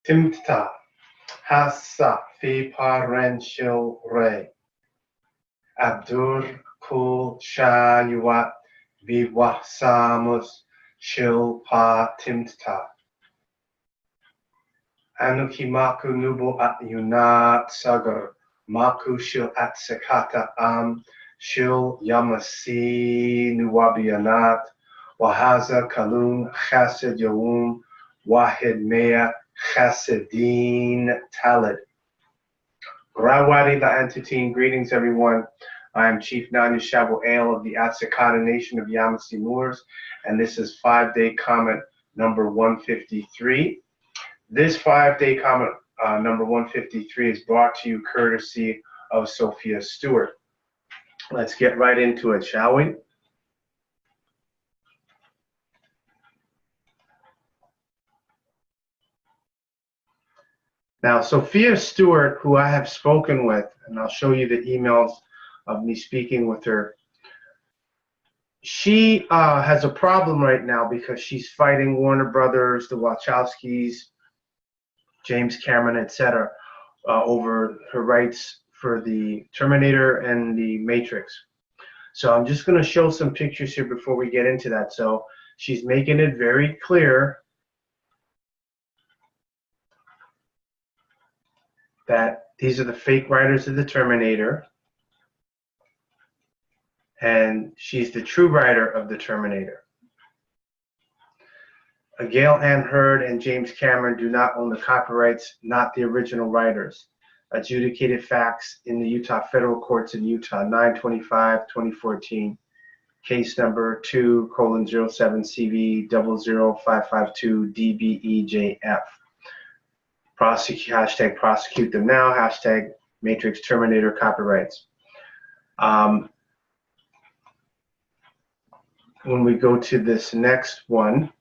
Temt-ta, Hassa fi parential re. Abdur, Kull, Shaayuaat, viwa Saamus, shil pa Temt-ta. Anuki maku nubu at yunat sagar, maku shil at sekata shil yamasi nuwabiyanat, wahaza kalun chassid yawum, wahid mea chassidin talid. Rawadi la Antitine, greetings everyone. I am Chief Nanya-Shaabu Ale of the Atsikata Nation of Yamasee Moors, and this is 5-day comment number 153. This 5-day comment number 153 is brought to you courtesy of Sophia Stewart. Let's get right into it, shall we? Now, Sophia Stewart, who I have spoken with, and I'll show you the emails of me speaking with her, she has a problem right now because she's fighting Warner Brothers, the Wachowskis, James Cameron, etc., over her rights for the Terminator and the Matrix. So I'm just going to show some pictures here before we get into that. So she's making it very clear that these are the fake writers of the Terminator, and she's the true writer of the Terminator. Gail Ann Hurd and James Cameron do not own the copyrights, not the original writers. Adjudicated facts in the Utah federal courts in Utah, 9/25/2014, case number 2:07CV00552DBEJF. Hashtag prosecute them now, hashtag Matrix Terminator copyrights. When we go to this next one,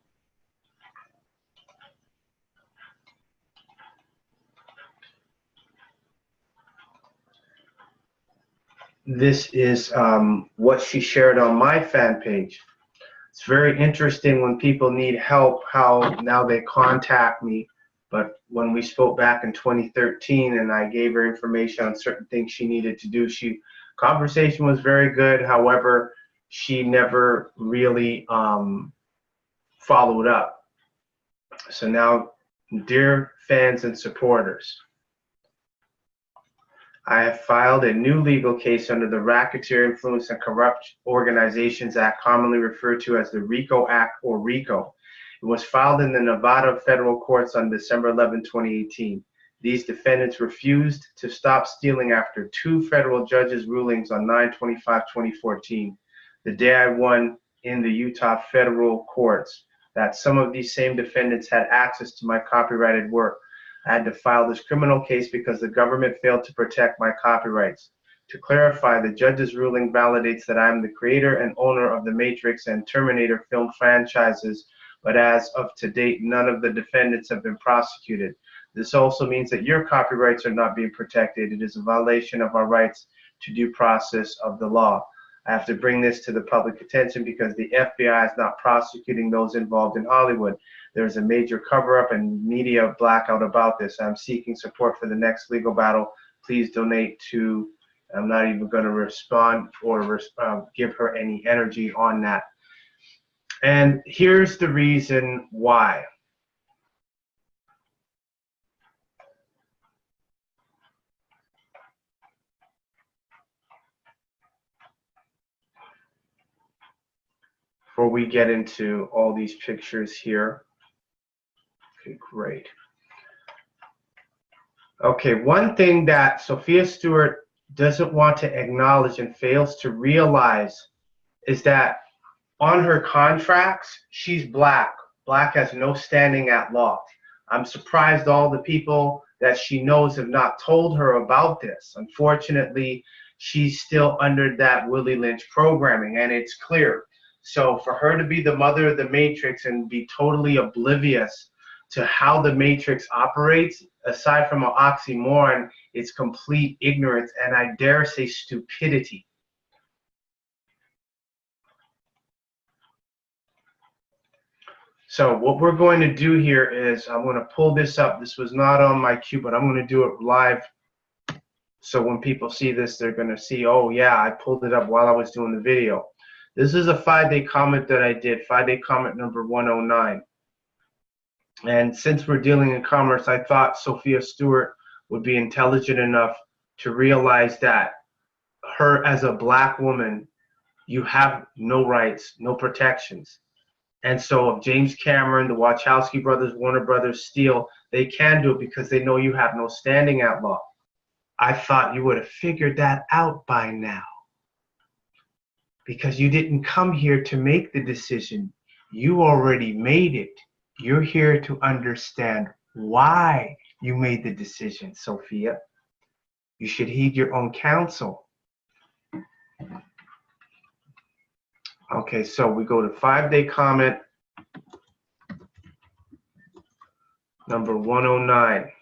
this is what she shared on my fan page. It's very interesting when people need help how now they contact me. But when we spoke back in 2013 and I gave her information on certain things she needed to do, conversation was very good. However, she never really followed up. So now, dear fans and supporters, I have filed a new legal case under the Racketeer Influence and Corrupt Organizations Act, commonly referred to as the RICO Act or RICO. It was filed in the Nevada federal courts on December 11, 2018. These defendants refused to stop stealing after 2 federal judges' rulings on 9/25/2014, the day I won in the Utah federal courts, that some of these same defendants had access to my copyrighted work. I had to file this criminal case because the government failed to protect my copyrights. To clarify, the judge's ruling validates that I am the creator and owner of the Matrix and Terminator film franchises, but as of to date, none of the defendants have been prosecuted. This also means that your copyrights are not being protected. It is a violation of our rights to due process of the law. I have to bring this to the public attention because the FBI is not prosecuting those involved in Hollywood. There's a major cover-up and media blackout about this. I'm seeking support for the next legal battle. Please donate to, I'm not even going to respond or give her any energy on that. And here's the reason why. Before we get into all these pictures here. Okay, great. Okay, one thing that Sophia Stewart doesn't want to acknowledge and fails to realize is that on her contracts, she's black. Black has no standing at law. I'm surprised all the people that she knows have not told her about this. Unfortunately, she's still under that Willie Lynch programming, and it's clear. So for her to be the mother of the Matrix and be totally oblivious to how the Matrix operates, aside from an oxymoron, it's complete ignorance, and I dare say stupidity. So what we're going to do here is I'm going to pull this up. This was not on my cue, but I'm going to do it live. So when people see this, they're going to see, oh yeah, I pulled it up while I was doing the video. This is a 5-day comment that I did, 5-day comment number 109. And since we're dealing in commerce, I thought Sophia Stewart would be intelligent enough to realize that her as a black woman, you have no rights, no protections. And so if James Cameron, the Wachowski brothers, Warner Brothers steal, they can do it because they know you have no standing at law. I thought you would have figured that out by now, because you didn't come here to make the decision. You already made it. You're here to understand why you made the decision, Sophia. You should heed your own counsel. Okay, so we go to 5-day comment number 109.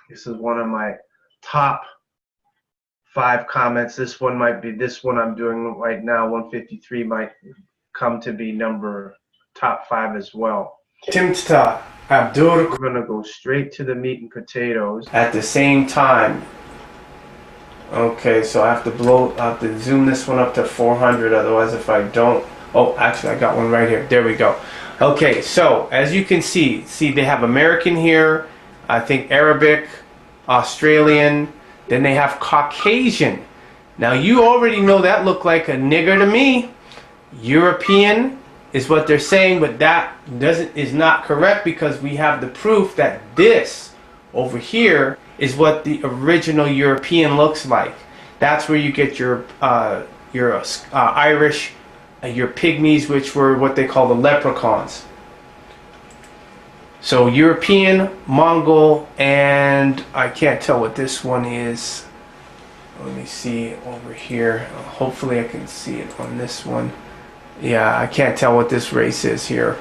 This is one of my top 5 comments. This one might be, this one I'm doing right now, 153, might come to be number top 5 as well. Temt-ta, Abdur. We're gonna go straight to the meat and potatoes at the same time. Okay, so I have to zoom this one up to 400, otherwise if I don't, oh, actually I got one right here. There we go. Okay, so as you can see they have American here, I think Arabic, Australian, then they have Caucasian. Now you already know that looked like a nigger to me. European is what they're saying, but that is not correct, because we have the proof that this over here is what the original European looks like. That's where you get your Irish, your pygmies, which were what they call the leprechauns. So European, Mongol, and I can't tell what this one is. Let me see over here. Hopefully I can see it on this one. Yeah, I can't tell what this race is here.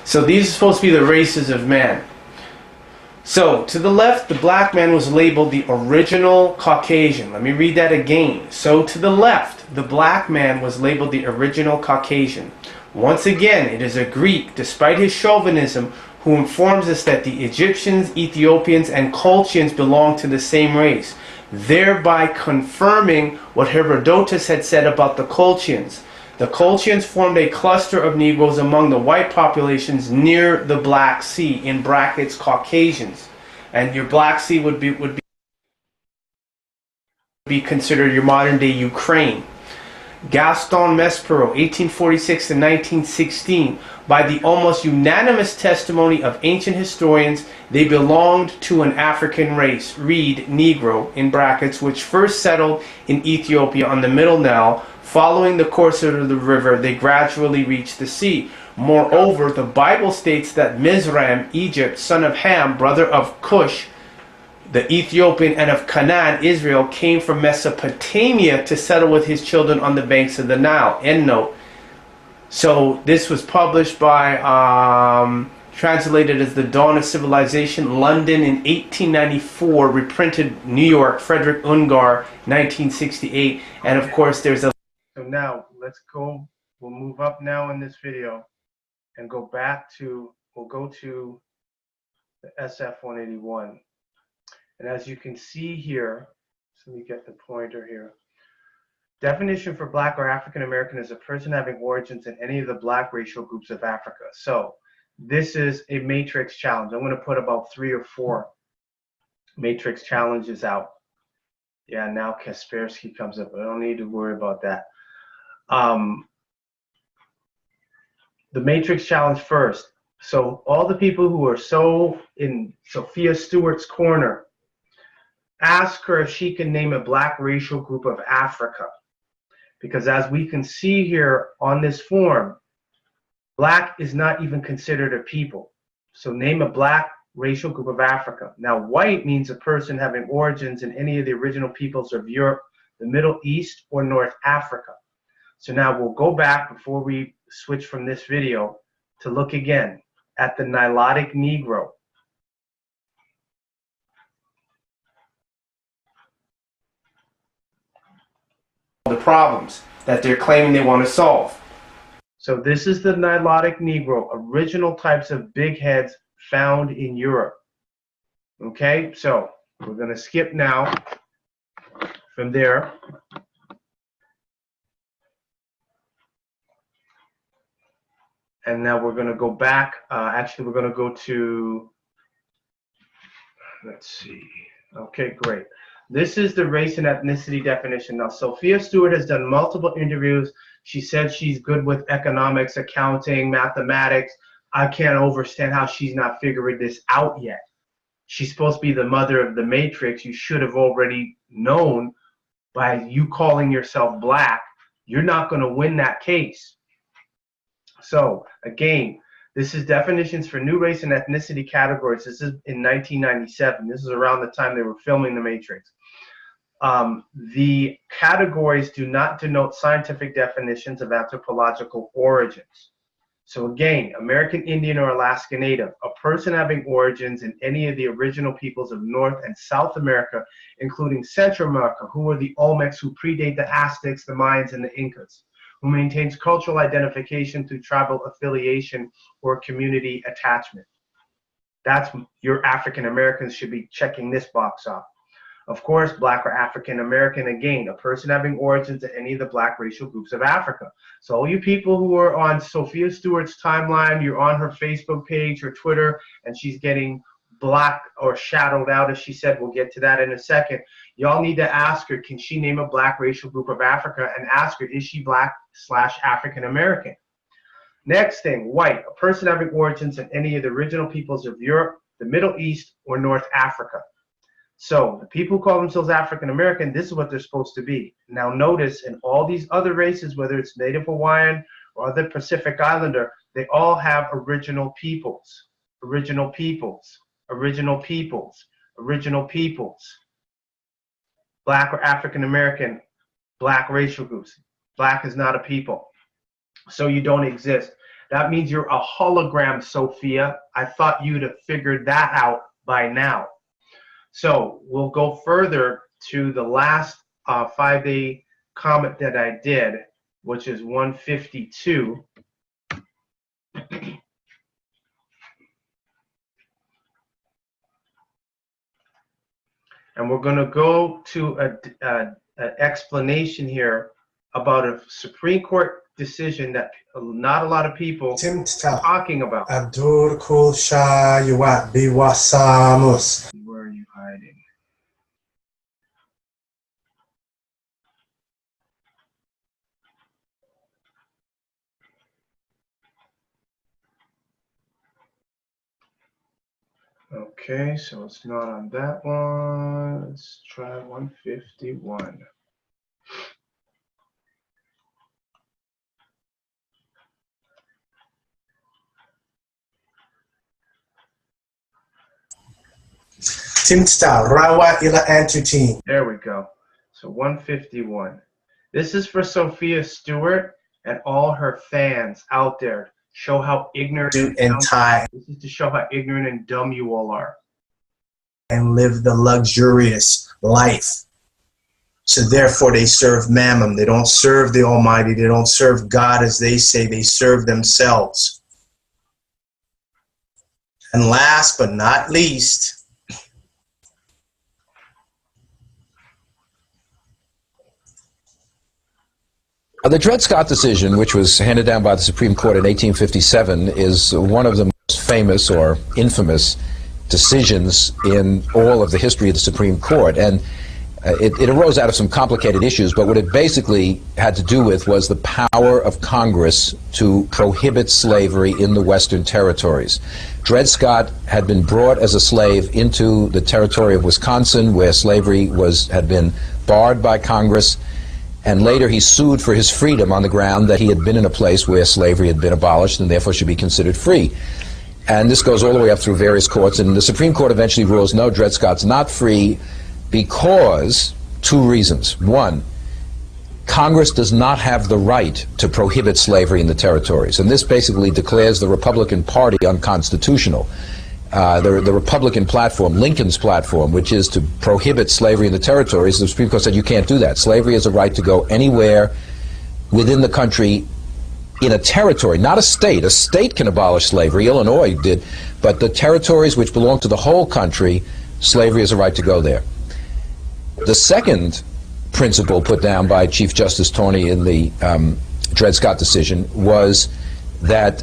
So these are supposed to be the races of man. So to the left, the black man was labeled the original Caucasian. Let me read that again. So to the left, the black man was labeled the original Caucasian. Once again, it is a Greek, despite his chauvinism, who informs us that the Egyptians, Ethiopians, and Colchians belong to the same race, thereby confirming what Herodotus had said about the Colchians. The Colchians formed a cluster of Negroes among the white populations near the Black Sea, in brackets Caucasians. And your Black Sea would be considered your modern day Ukraine. Gaston Maspero, 1846 to 1916, by the almost unanimous testimony of ancient historians, they belonged to an African race, read Negro, in brackets, which first settled in Ethiopia on the Middle Nile. Following the course of the river, they gradually reached the sea. Moreover, the Bible states that Mizraim, Egypt, son of Ham, brother of Cush, the Ethiopian, and of Canaan, Israel, came from Mesopotamia to settle with his children on the banks of the Nile. End note. So this was published by, translated as The Dawn of Civilization, London in 1894, reprinted New York, Frederick Ungar, 1968. And of course there's a... So now let's go, we'll move up now in this video and go back to, we'll go to the SF-181. And as you can see here, so let me get the pointer here. Definition for black or African American is a person having origins in any of the black racial groups of Africa. So this is a matrix challenge. I'm going to put about 3 or 4 matrix challenges out. Yeah, now Kaspersky comes up. I don't need to worry about that. The matrix challenge first. So all the people who are so in Sophia Stewart's corner, ask her if she can name a black racial group of Africa. Because as we can see here on this form, black is not even considered a people. So name a black racial group of Africa. Now white means a person having origins in any of the original peoples of Europe, the Middle East, or North Africa. So now we'll go back before we switch from this video to look again at the Nilotic Negro. The problems that they're claiming they want to solve. So this is the Nilotic Negro, original types of big heads found in Europe. Okay, so we're going to skip now from there. And now we're going to go back. Actually, we're going to go to, let's see. Okay, great. This is the race and ethnicity definition. Now, Sophia Stewart has done multiple interviews. She said she's good with economics, accounting, mathematics. I can't understand how she's not figured this out yet. She's supposed to be the mother of the matrix. You should have already known by you calling yourself black. You're not going to win that case. So, again, this is definitions for new race and ethnicity categories. This is in 1997. This is around the time they were filming The Matrix. The categories do not denote scientific definitions of anthropological origins. So again, American Indian or Alaska Native, a person having origins in any of the original peoples of North and South America, including Central America, who were the Olmecs who predate the Aztecs, the Mayans, and the Incas, who maintains cultural identification through tribal affiliation or community attachment. That's your African Americans should be checking this box off. Of course, black or African American, again, a person having origins in any of the black racial groups of Africa. So all you people who are on Sophia Stewart's timeline, you're on her Facebook page or Twitter, and she's getting black or shadowed out, as she said, we'll get to that in a second. Y'all need to ask her, can she name a black racial group of Africa, and ask her, is she black/African American? Next thing, white, a person having origins in any of the original peoples of Europe, the Middle East, or North Africa. So the people who call themselves African American, this is what they're supposed to be. Now notice in all these other races, whether it's Native Hawaiian or other Pacific Islander, they all have original peoples, original peoples, original peoples, original peoples. Black or African American, black racial groups. Black is not a people. So you don't exist. That means you're a hologram, Sophia. I thought you'd have figured that out by now. So we'll go further to the last 5-day comment that I did, which is 152. And we're going to go to an explanation here about a Supreme Court decision that not a lot of people Temt-ta. are talking about. Abdur, Kull, Shaayuaat, Saamus. Where are you hiding? Okay, so it's not on that one. Let's try 151. Temt-ta, Rawa ila Antutin. There we go. So 151. This is for Sophia Stewart and all her fans out there. Show how ignorant And tie This is to show how ignorant and dumb you all are. and live the luxurious life. So therefore they serve Mammon. They don't serve the Almighty. They don't serve God as they say. They serve themselves. And last but not least, the Dred Scott decision, which was handed down by the Supreme Court in 1857, is one of the most famous or infamous decisions in all of the history of the Supreme Court. And it arose out of some complicated issues, but what it basically had to do with was the power of Congress to prohibit slavery in the Western territories. Dred Scott had been brought as a slave into the territory of Wisconsin, where slavery had been barred by Congress. And later he sued for his freedom on the ground that he had been in a place where slavery had been abolished and therefore should be considered free. And this goes all the way up through various courts. And the Supreme Court eventually rules, no, Dred Scott's not free because two reasons. One, Congress does not have the right to prohibit slavery in the territories. And this basically declares the Republican Party unconstitutional. The Republican platform, Lincoln's platform, which is to prohibit slavery in the territories, the Supreme Court said you can't do that. Slavery is a right to go anywhere within the country in a territory, not a state. A state can abolish slavery. Illinois did. But the territories which belong to the whole country, slavery is a right to go there. The second principle put down by Chief Justice Taney in the Dred Scott decision was that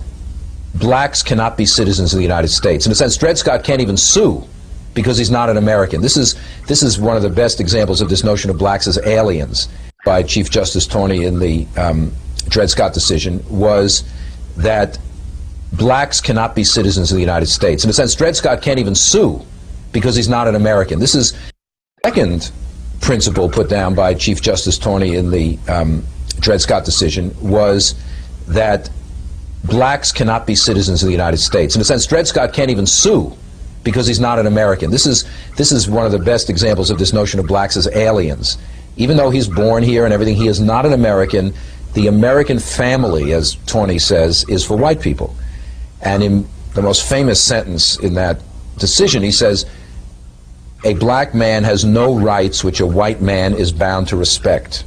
blacks cannot be citizens of the United States. In a sense, Dred Scott can't even sue because he's not an American. This is one of the best examples of this notion of blacks as aliens by Chief Justice Taney in the Dred Scott decision was that blacks cannot be citizens of the United States. In a sense, Dred Scott can't even sue because he's not an American. This is the second principle put down by Chief Justice Taney in the Dred Scott decision was that blacks cannot be citizens of the United States. In a sense, Dred Scott can't even sue because he's not an American. This is one of the best examples of this notion of blacks as aliens. Even though he's born here and everything, he is not an American. The American family, as Taney says, is for white people. And in the most famous sentence in that decision, he says, a black man has no rights which a white man is bound to respect.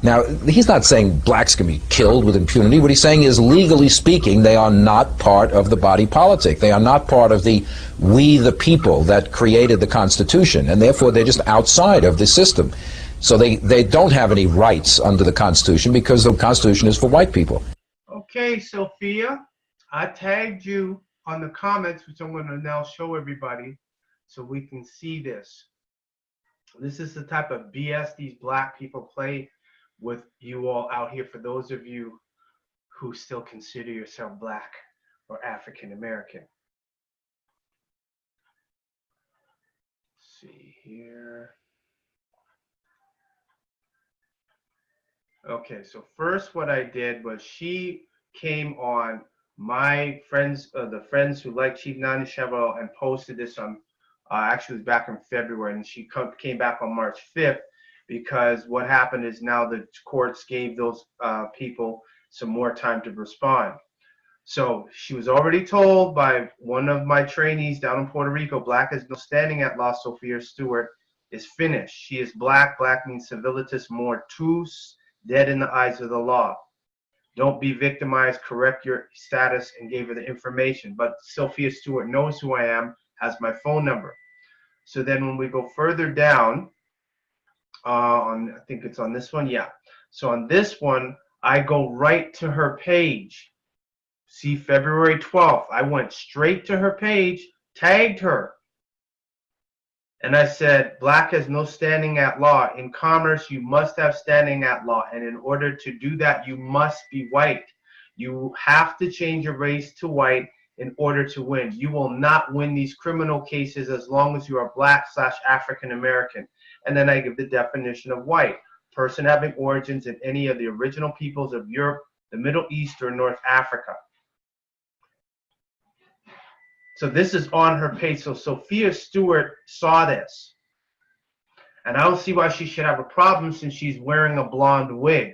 Now, he's not saying blacks can be killed with impunity. What he's saying is, legally speaking, they are not part of the body politic. They are not part of the we the people that created the Constitution, and therefore they're just outside of the system. So they don't have any rights under the Constitution because the Constitution is for white people. Okay, Sophia, I tagged you on the comments, which I'm going to now show everybody so we can see this. This is the type of BS these black people play with you all out here, for those of you who still consider yourself black or African American. Let's see here. Okay, so first what I did was she came on my friends, the friends who like Chief Nanya-Shaabu, and posted this on, actually it was back in February, and she came back on March 5th, because what happened is now the courts gave those people some more time to respond. So she was already told by one of my trainees down in Puerto Rico, black has no standing at law, Sophia Stewart, is finished. She is black. Black means civilitas mortus, dead in the eyes of the law. Don't be victimized, correct your status, and gave her the information. But Sophia Stewart knows who I am, has my phone number. So then when we go further down, I think it's on this one, yeah. So on this one, I go right to her page. See, February 12th, I went straight to her page, tagged her. And I said, black has no standing at law. In commerce, you must have standing at law. And in order to do that, you must be white. You have to change your race to white in order to win. You will not win these criminal cases as long as you are black/African American. And then I give the definition of white. Person having origins in any of the original peoples of Europe, the Middle East, or North Africa. So this is on her page. So Sophia Stewart saw this. And I don't see why she should have a problem since she's wearing a blonde wig.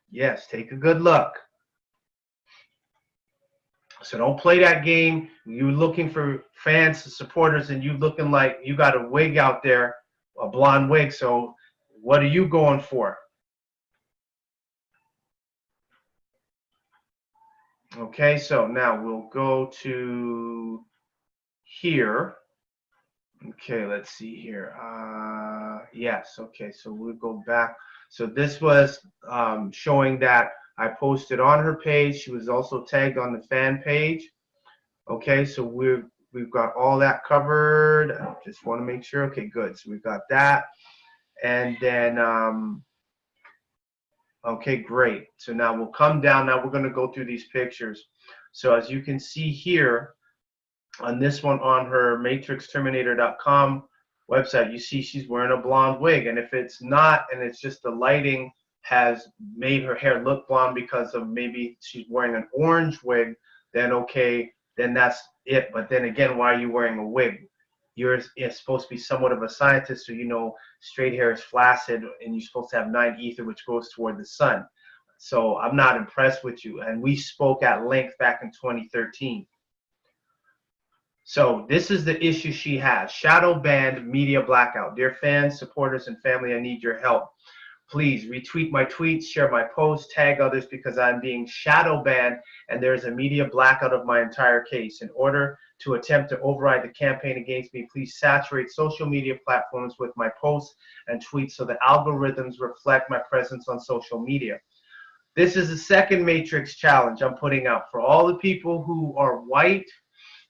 Yes, take a good look. So don't play that game. You're looking for fans and supporters and you looking like you got a wig out there, a blonde wig. So what are you going for? Okay, so now we'll go to here. Okay, let's see here. Yes, okay, so we'll go back. So this was showing that I posted on her page. She was also tagged on the fan page. Okay, so we've got all that covered. I just want to make sure. Okay, good. So we've got that. And then, okay, great. So now we'll come down. Now we're going to go through these pictures. So as you can see here, on this one on her matrixterminator.com website, you see she's wearing a blonde wig. And if it's not, and it's just the lighting has made her hair look blonde because of maybe she's wearing an orange wig, then okay, then that's it. But then again, why are you wearing a wig? You're supposed to be somewhat of a scientist, so you know straight hair is flaccid and you're supposed to have 9 ether, which goes toward the sun. So I'm not impressed with you. And we spoke at length back in 2013. So this is the issue she has. Shadow banned, media blackout. Dear fans, supporters, and family, I need your help. Please retweet my tweets, share my posts, tag others, because I'm being shadow banned and there's a media blackout of my entire case. In order to attempt to override the campaign against me, please saturate social media platforms with my posts and tweets so the algorithms reflect my presence on social media. This is the second Matrix challenge I'm putting out. For all the people who are white,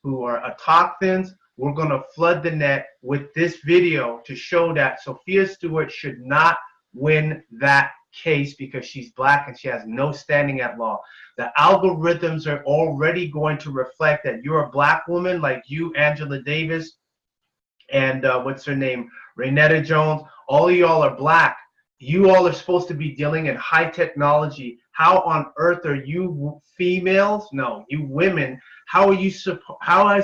who are autochthons, we're going to flood the net with this video to show that Sophia Stewart should not win that case because she's black and she has no standing at law. The algorithms are already going to reflect that you're a black woman like you, Angela Davis, and what's her name, Raynetta Jones. All of y'all are black. You all are supposed to be dealing in high technology. How on earth are you females? No, you women. How is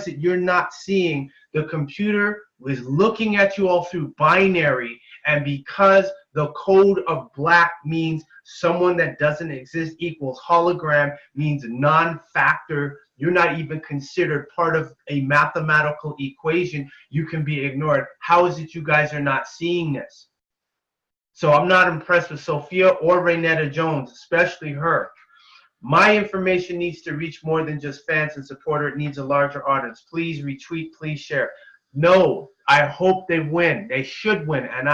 it you're not seeing the computer is looking at you all through binary, and because the code of black means someone that doesn't exist equals hologram means non-factor, you're not even considered part of a mathematical equation, you can be ignored. How is it you guys are not seeing this? So I'm not impressed with Sophia or Raynetta Jones, especially her. My information needs to reach more than just fans and supporters. It needs a larger audience. Please retweet, please share. No, I hope they win. They should win. And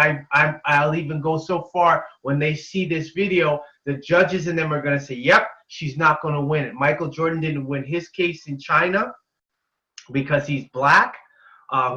I'll even go so far, when they see this video, the judges in them are going to say, yep, she's not going to win it. Michael Jordan didn't win his case in China because he's black.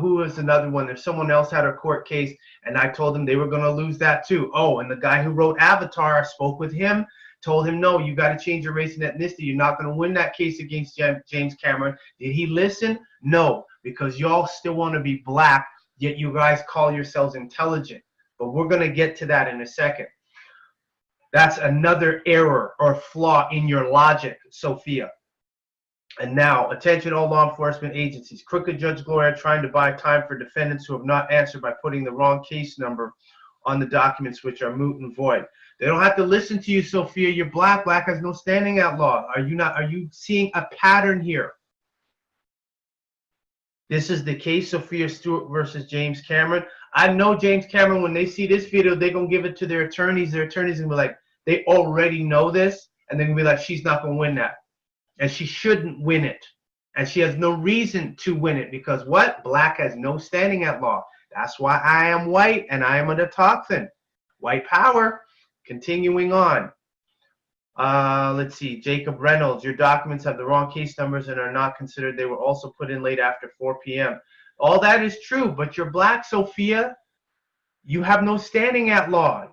Who was another one? There's someone else had a court case, and I told them they were going to lose that too. Oh, and the guy who wrote Avatar, I spoke with him, told him, no, you got to change your race and ethnicity. You're not going to win that case against James Cameron. Did he listen? No, because y'all still want to be black, yet you guys call yourselves intelligent. But we're going to get to that in a second. That's another error or flaw in your logic, Sophia. And now, attention all law enforcement agencies. Crooked Judge Gloria trying to buy time for defendants who have not answered by putting the wrong case number on the documents, which are moot and void. They don't have to listen to you, Sophia. You're black. Black has no standing at law. Are you seeing a pattern here? This is the case, Sophia Stewart versus James Cameron. I know James Cameron, when they see this video, they're going to give it to their attorneys. Their attorneys are going to be like, they already know this, and they're going to be like, she's not going to win that. And she shouldn't win it. And she has no reason to win it because what? Black has no standing at law. That's why I am white and I am an autochthon. White power. Continuing on. Let's see. Jacob Reynolds, your documents have the wrong case numbers and are not considered. They were also put in late after 4 p.m. All that is true, but you're black, Sophia. You have no standing at law.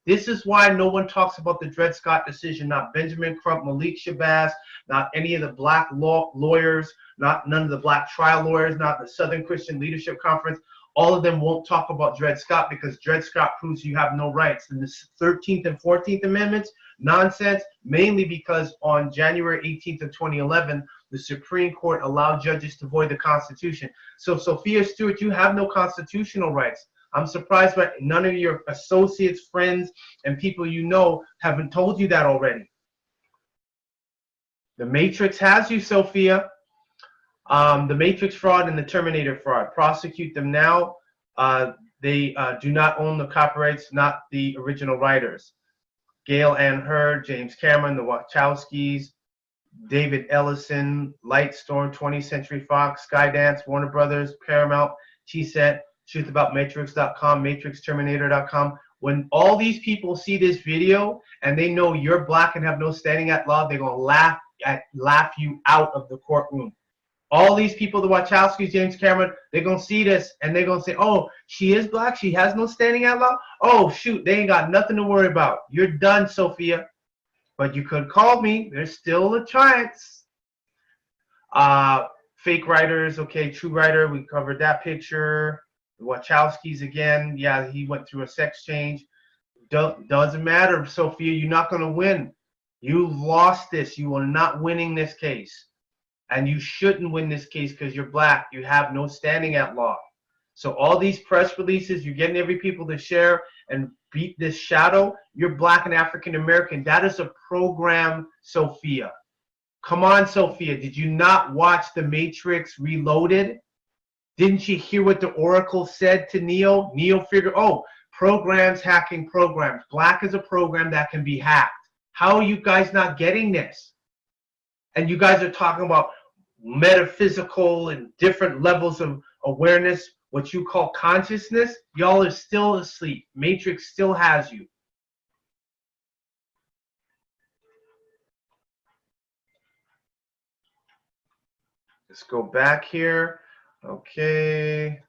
This is why no one talks about the Dred Scott decision, not Benjamin Crump, Malik Shabazz, not any of the black lawyers, none of the black trial lawyers, not the Southern Christian Leadership Conference. All of them won't talk about Dred Scott because Dred Scott proves you have no rights. And the 13th and 14th Amendments, nonsense, mainly because on January 18th of 2011, the Supreme Court allowed judges to void the Constitution. So Sophia Stewart, you have no constitutional rights. I'm surprised that none of your associates, friends, and people you know haven't told you that already. The Matrix has you, Sophia. The Matrix fraud and the Terminator fraud. Prosecute them now. They do not own the copyrights, not the original writers. Gail Ann Hurd, James Cameron, the Wachowskis, David Ellison, Lightstorm, 20th Century Fox, Skydance, Warner Brothers, Paramount, T-Set, truthaboutmatrix.com, matrixterminator.com. When all these people see this video and they know you're black and have no standing at law, they're going to laugh you out of the courtroom. All these people, the Wachowskis, James Cameron, they're going to see this and they're going to say, oh, she is black, she has no standing at law? Oh, shoot, they ain't got nothing to worry about. You're done, Sophia. But you could call me. There's still a chance. Fake writers, okay, true writer, we covered that picture. The Wachowskis again, yeah, he went through a sex change. Doesn't matter, Sophia, you're not going to win. You lost this. You are not winning this case. And you shouldn't win this case because you're black. You have no standing at law. So all these press releases, you're getting every people to share and beat this shadow. You're black and African American. That is a program, Sophia. Come on, Sophia. Did you not watch The Matrix Reloaded? Didn't you hear what the Oracle said to Neo? Neo figured, oh, Programs hacking programs. Black is a program that can be hacked. How are you guys not getting this? And you guys are talking about metaphysical and different levels of awareness, what you call consciousness. Y'all are still asleep. Matrix still has you. Let's go back here. Okay.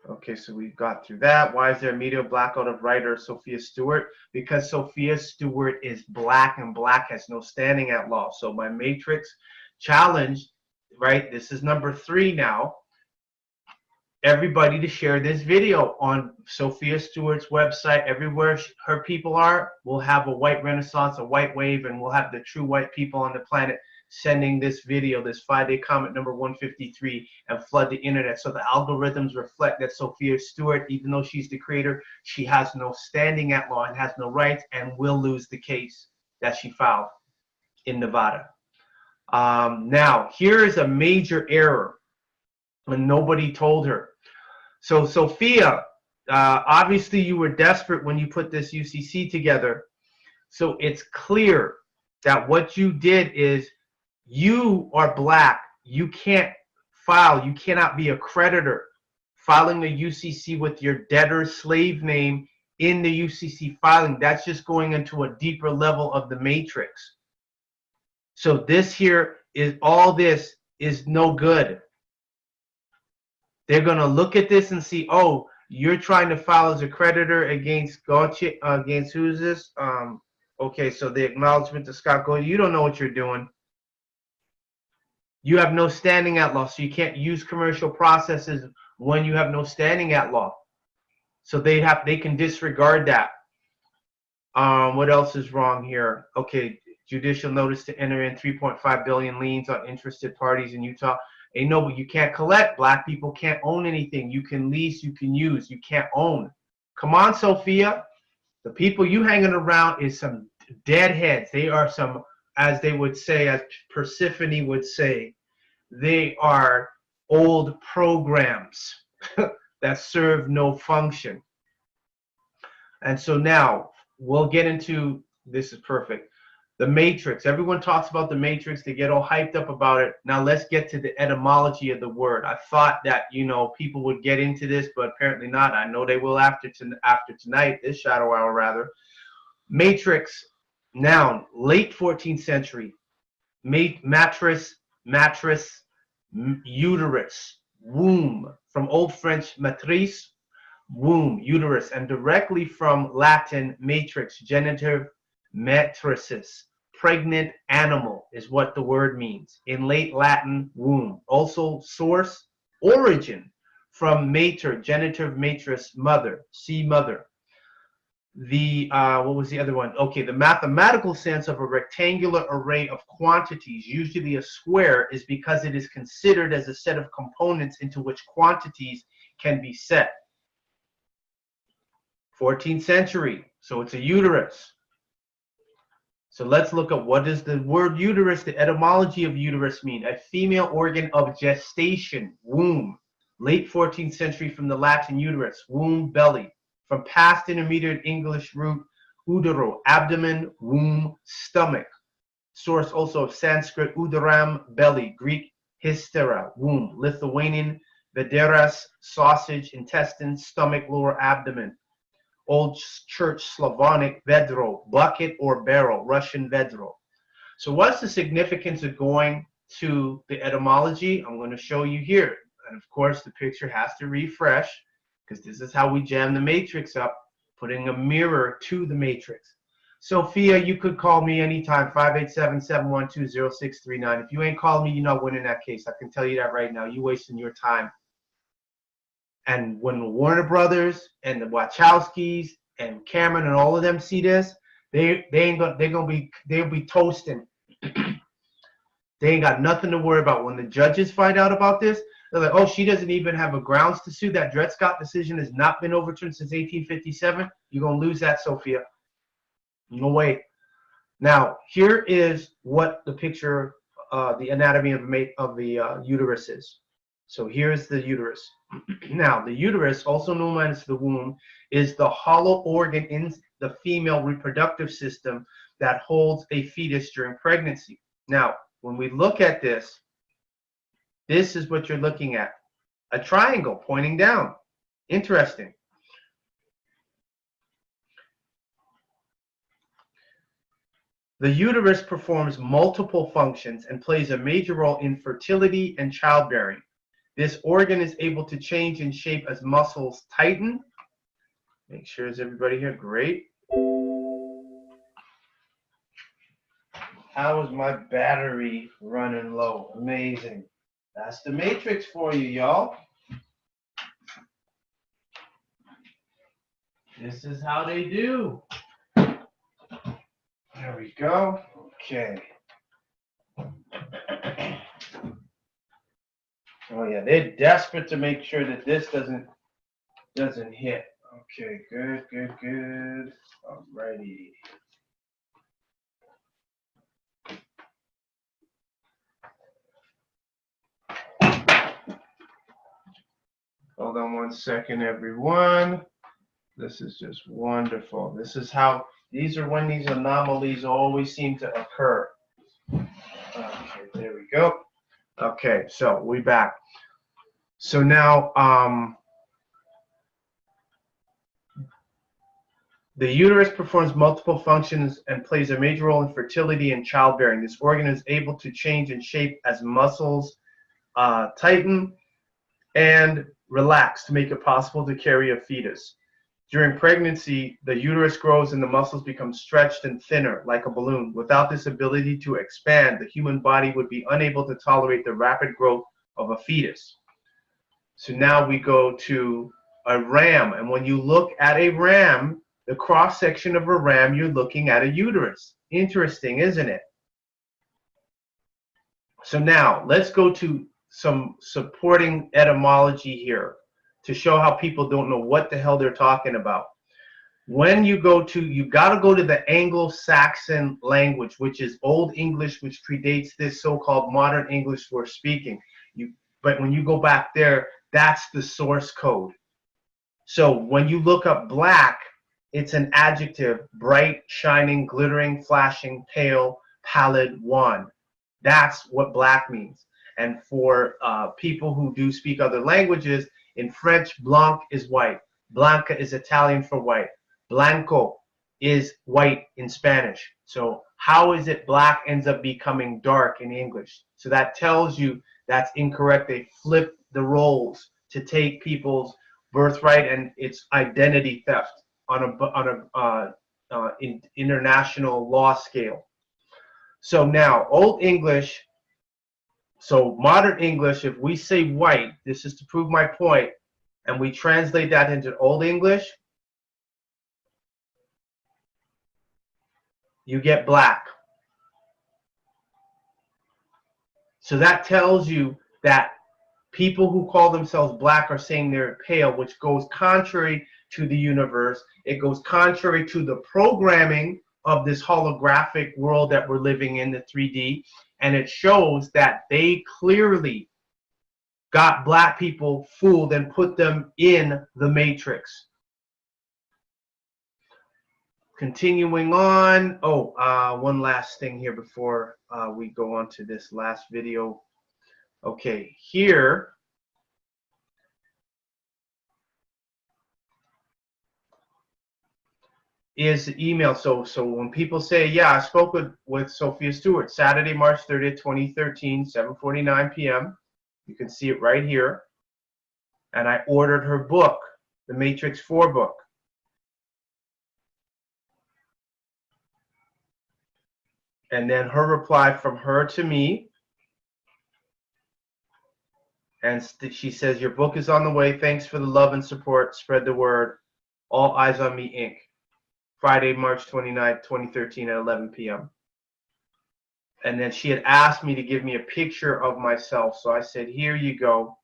Okay, so we got through that. Why is there a media blackout of writer Sophia Stewart? Because Sophia Stewart is black, and black has no standing at law. So my matrix challenge, right? This is number 3 now. Everybody to share this video on Sophia Stewart's website. Everywhere her people are, we'll have a white renaissance, a white wave, and we'll have the true white people on the planet sending this video, this 5-day comment number 153, and flood the internet. So the algorithms reflect that Sophia Stewart, even though she's the creator, she has no standing at law and has no rights, and will lose the case that she filed in Nevada. Now, here is a major error, and nobody told her. So Sophia, obviously you were desperate when you put this UCC together. So it's clear that what you did is, you are black. You can't file. You cannot be a creditor filing a UCC with your debtor slave name in the UCC filing. That's just going into a deeper level of the matrix. So this here is, all this is no good. They're going to look at this and see, oh, you're trying to file as a creditor against Gauthier, against who's this? Okay, so the acknowledgement to Scott Gauthier, you don't know what you're doing. You have no standing at law, so you can't use commercial processes when you have no standing at law. So they can disregard that. What else is wrong here? Okay, judicial notice to enter in 3.5 billion liens on interested parties in Utah. Hey, no, but you can't collect. Black people can't own anything. You can lease, you can use, you can't own. Come on, Sophia. The people you hanging around is some deadheads. They are some, as they would say, as Persephone would say, they are old programs that serve no function. And so now we'll get into, this is perfect, the matrix. Everyone talks about the matrix. They get all hyped up about it. Now let's get to the etymology of the word. I thought that, you know, people would get into this, but apparently not. I know they will after tonight, this shadow hour rather. Matrix, noun, late 14th century. Mattress, uterus, womb, from Old French matrice, womb, uterus, and directly from Latin matrix, genitive matrices, pregnant animal is what the word means. In late Latin, womb. Also source, origin, from mater, genitive matris, mother, see mother. The what was the other one? Okay, the mathematical sense of a rectangular array of quantities, usually a square, is because it is considered as a set of components into which quantities can be set. 14th century, so it's a uterus. So let's look at, what does the word uterus, the etymology of uterus mean? A female organ of gestation, womb. Late 14th century, from the Latin uterus, womb, belly. From past intermediate English root udero, abdomen, womb, stomach. Source also of Sanskrit udaram, belly. Greek hystera, womb. Lithuanian vederas, sausage, intestine, stomach, lower abdomen. Old Church Slavonic vedro, bucket or barrel. Russian vedro. So what's the significance of going to the etymology? I'm going to show you here. And of course the picture has to refresh, because this is how we jam the matrix up, putting a mirror to the matrix. Sophia, you could call me anytime, 587-712-0639. If you ain't calling me, you're not winning that case. I can tell you that right now. You're wasting your time. And when Warner Brothers and the Wachowskis and Cameron and all of them see this, they'll be toasting. They ain't got nothing to worry about. When the judges find out about this, they're like, oh, she doesn't even have a grounds to sue. That Dred Scott decision has not been overturned since 1857. You're going to lose that, Sophia. No way. Now, here is what the picture, the anatomy of the uterus is. So here's the uterus. Now, the uterus, also known as the womb, is the hollow organ in the female reproductive system that holds a fetus during pregnancy. Now, when we look at this, this is what you're looking at. A triangle pointing down. Interesting. The uterus performs multiple functions and plays a major role in fertility and childbearing. This organ is able to change in shape as muscles tighten. Make sure is everybody here? Great. How is my battery running low? Amazing. That's the matrix for you, y'all. This is how they do. There we go. Okay. Oh yeah, they're desperate to make sure that this doesn't hit. Okay, good. Alrighty. Hold on one second, everyone. This is just wonderful. This is how, these are when these anomalies always seem to occur. Okay, there we go. Okay, so we're back. So now, the uterus performs multiple functions and plays a major role in fertility and childbearing. This organ is able to change in shape as muscles tighten and relax to make it possible to carry a fetus. During pregnancy, the uterus grows and the muscles become stretched and thinner like a balloon. Without this ability to expand, the human body would be unable to tolerate the rapid growth of a fetus. So now we go to a ram, and when you look at a ram, the cross section of a ram, you're looking at a uterus. Interesting, isn't it? So now let's go to some supporting etymology here to show how people don't know what the hell they're talking about. When you go to, you got to go to the Anglo-Saxon language, which is Old English, which predates this so-called modern English we're speaking. But when you go back there, that's the source code. So when you look up black, it's an adjective: bright, shining, glittering, flashing, pale, pallid, wan. That's what black means. And for people who do speak other languages, in French, blanc is white. Blanca is Italian for white. Blanco is white in Spanish. So how is it black ends up becoming dark in English? So that tells you that's incorrect. They flip the roles to take people's birthright, and it's identity theft on a international law scale. So now, Old English, so modern English, if we say white, this is to prove my point, and we translate that into Old English, you get black. So that tells you that people who call themselves black are saying they're pale, which goes contrary to the universe. It goes contrary to the programming of this holographic world that we're living in, the 3D. And it shows that they clearly got black people fooled and put them in the matrix. Continuing on. One last thing here before we go on to this last video. Okay, here is the email. So when people say, yeah, I spoke with Sophia Stewart, Saturday, March 30th, 2013, 7:49 p.m. You can see it right here. And I ordered her book, the Matrix 4 book. And then her reply from her to me. And she says, your book is on the way. Thanks for the love and support. Spread the word. All Eyes on Me, Inc. Friday, March 29th, 2013 at 11 p.m. And then she had asked me to give me a picture of myself. So I said, here you go,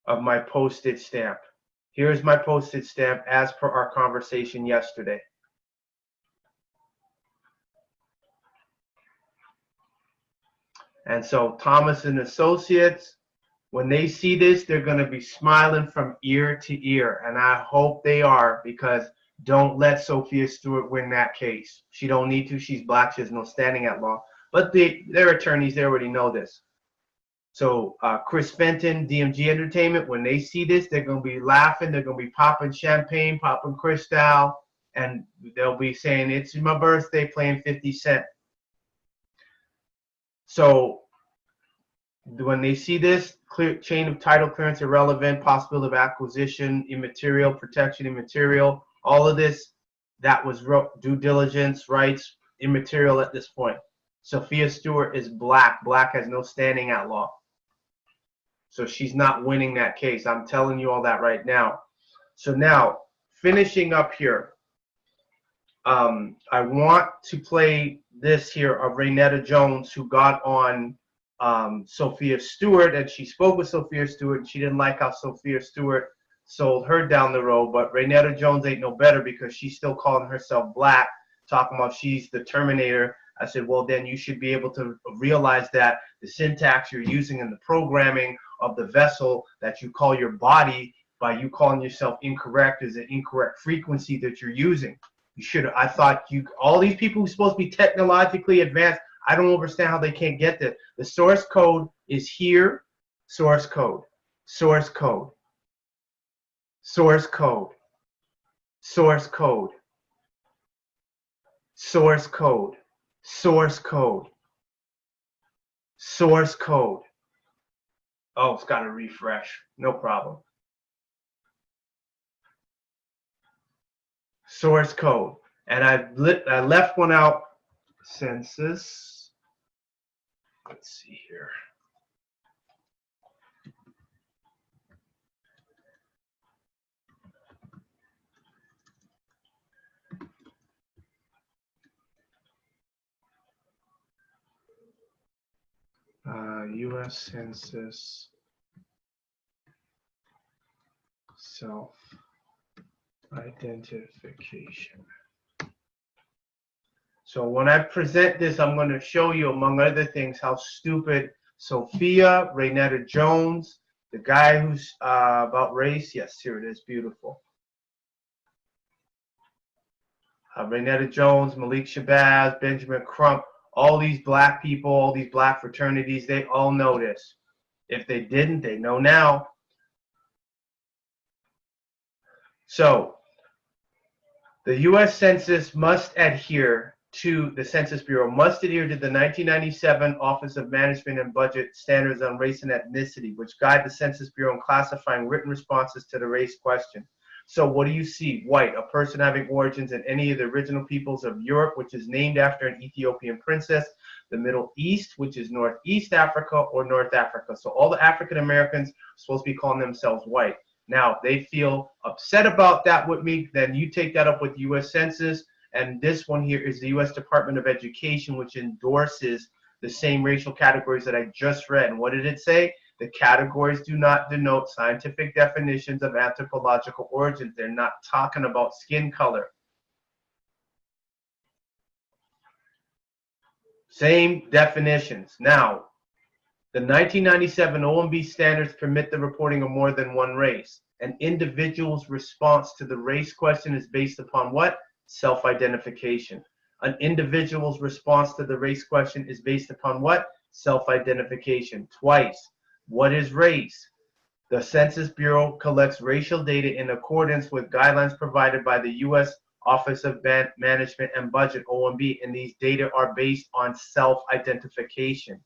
of my postage stamp. Here's my postage stamp as per our conversation yesterday. And so Thomas and Associates, When they see this, they're going to be smiling from ear to ear, and I hope they are, because don't let Sophia Stewart win that case. She don't need to. She's black. She has no standing at law. But their attorneys, they already know this. So Chris Fenton, DMG Entertainment, when they see this, they're going to be laughing. They're going to be popping champagne, popping Cristal, and they'll be saying, it's my birthday, playing 50 Cent. So when they see this, clear chain of title clearance irrelevant, possibility of acquisition immaterial, protection immaterial, all of this, that was due diligence, rights immaterial at this point. Sophia Stewart is black. Black has no standing at law. So she's not winning that case. I'm telling you all that right now. So now, finishing up here, I want to play this here of Raynetta Jones, who got on Sophia Stewart, and she spoke with Sophia Stewart, and she didn't like how Sophia Stewart sold her down the road. But Raynetta Jones ain't no better, because she's still calling herself black, talking about she's the Terminator. I said, well, then you should be able to realize that the syntax you're using in the programming of the vessel that you call your body, by you calling yourself incorrect, is an incorrect frequency that you're using. You should. I thought all these people who are supposed to be technologically advanced, I don't understand how they can't get this. The source code is here. Source code. Source code. Source code. Source code. Source code. Source code. Source code. Oh, it's got to refresh. No problem. Source code. And I left one out. Census. Let's see here. U.S. Census self-identification. So when I present this, I'm going to show you, among other things, how stupid Sophia, Raynetta Jones, the guy who's about race. Yes, here it is. Beautiful. Raynetta Jones, Malik Shabazz, Benjamin Crump, all these black people, all these black fraternities, they all know this. If they didn't, they know now. So the U.S. Census must adhere to, the Census Bureau must adhere to the 1997 Office of Management and Budget Standards on Race and Ethnicity, which guide the Census Bureau in classifying written responses to the race question. So what do you see? White, a person having origins in any of the original peoples of Europe, which is named after an Ethiopian princess. The Middle East, which is Northeast Africa or North Africa. So all the African Americans are supposed to be calling themselves white. Now, if they feel upset about that with me, then you take that up with the U.S. Census. And this one here is the U.S. Department of Education, which endorses the same racial categories that I just read. And what did it say? The categories do not denote scientific definitions of anthropological origins. They're not talking about skin color. Same definitions. Now, the 1997 OMB standards permit the reporting of more than one race. An individual's response to the race question is based upon what? Self-identification. An individual's response to the race question is based upon what? Self-identification. Twice. What is race? The Census Bureau collects racial data in accordance with guidelines provided by the U.S. Office of Management and Budget, OMB, and these data are based on self-identification.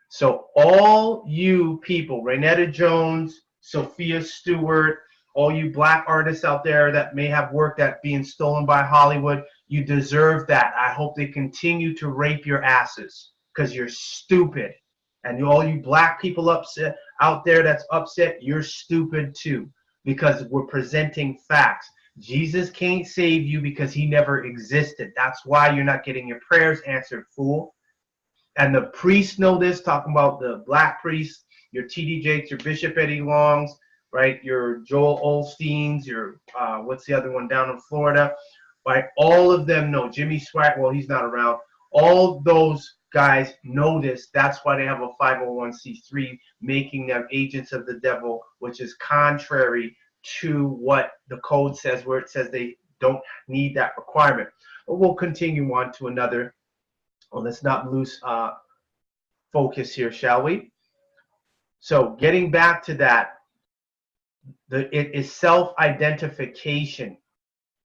So all you people, Raynetta Jones, Sophia Stewart, all you black artists out there that may have work that being stolen by Hollywood, you deserve that. I hope they continue to rape your asses because you're stupid. And all you black people upset out there that's upset, you're stupid too, because we're presenting facts. Jesus can't save you because he never existed. That's why you're not getting your prayers answered, fool. And the priests know this, talking about the black priests, your T.D. Jakes, your Bishop Eddie Longs, right? Your Joel Osteens, your, what's the other one down in Florida, right? All of them know. Jimmy Swag, well, he's not around. All those guys know this. That's why they have a 501c3, making them agents of the devil, which is contrary to what the code says, where it says they don't need that requirement. But we'll continue on to another. Well, let's not lose focus here, shall we? So getting back to that, it is self-identification,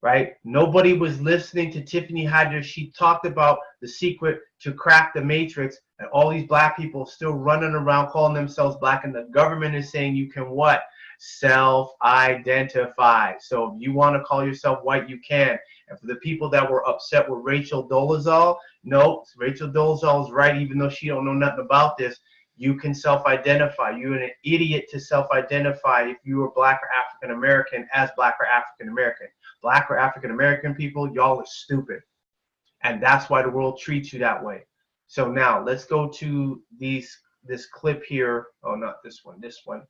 right? Nobody was listening to Tiffany Haddish. She talked about the secret to crack the matrix, and all these black people still running around calling themselves black, and the government is saying you can what? Self-identify. So if you want to call yourself white, you can. And for the people that were upset with Rachel Dolezal, no, Rachel Dolezal is right, even though she don't know nothing about this. You can self-identify. You're an idiot to self-identify if you are black or African American as black or African American. Black or African American people, y'all are stupid. And that's why the world treats you that way. So now let's go to this clip here. Oh, not this one, this one.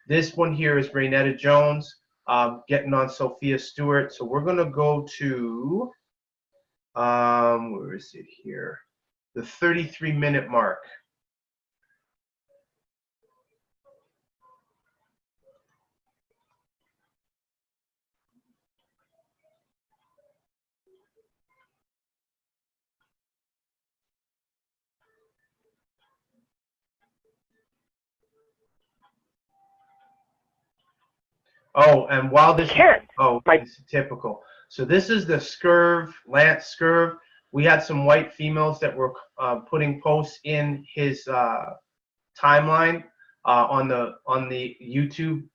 This one here is Raynetta Jones getting on Sophia Stewart. So we're going to go to, where is it here? The 33-minute mark. Oh, and while this, it's typical. So this is the Scurv, Lance Scurv. We had some white females that were putting posts in his timeline on the YouTube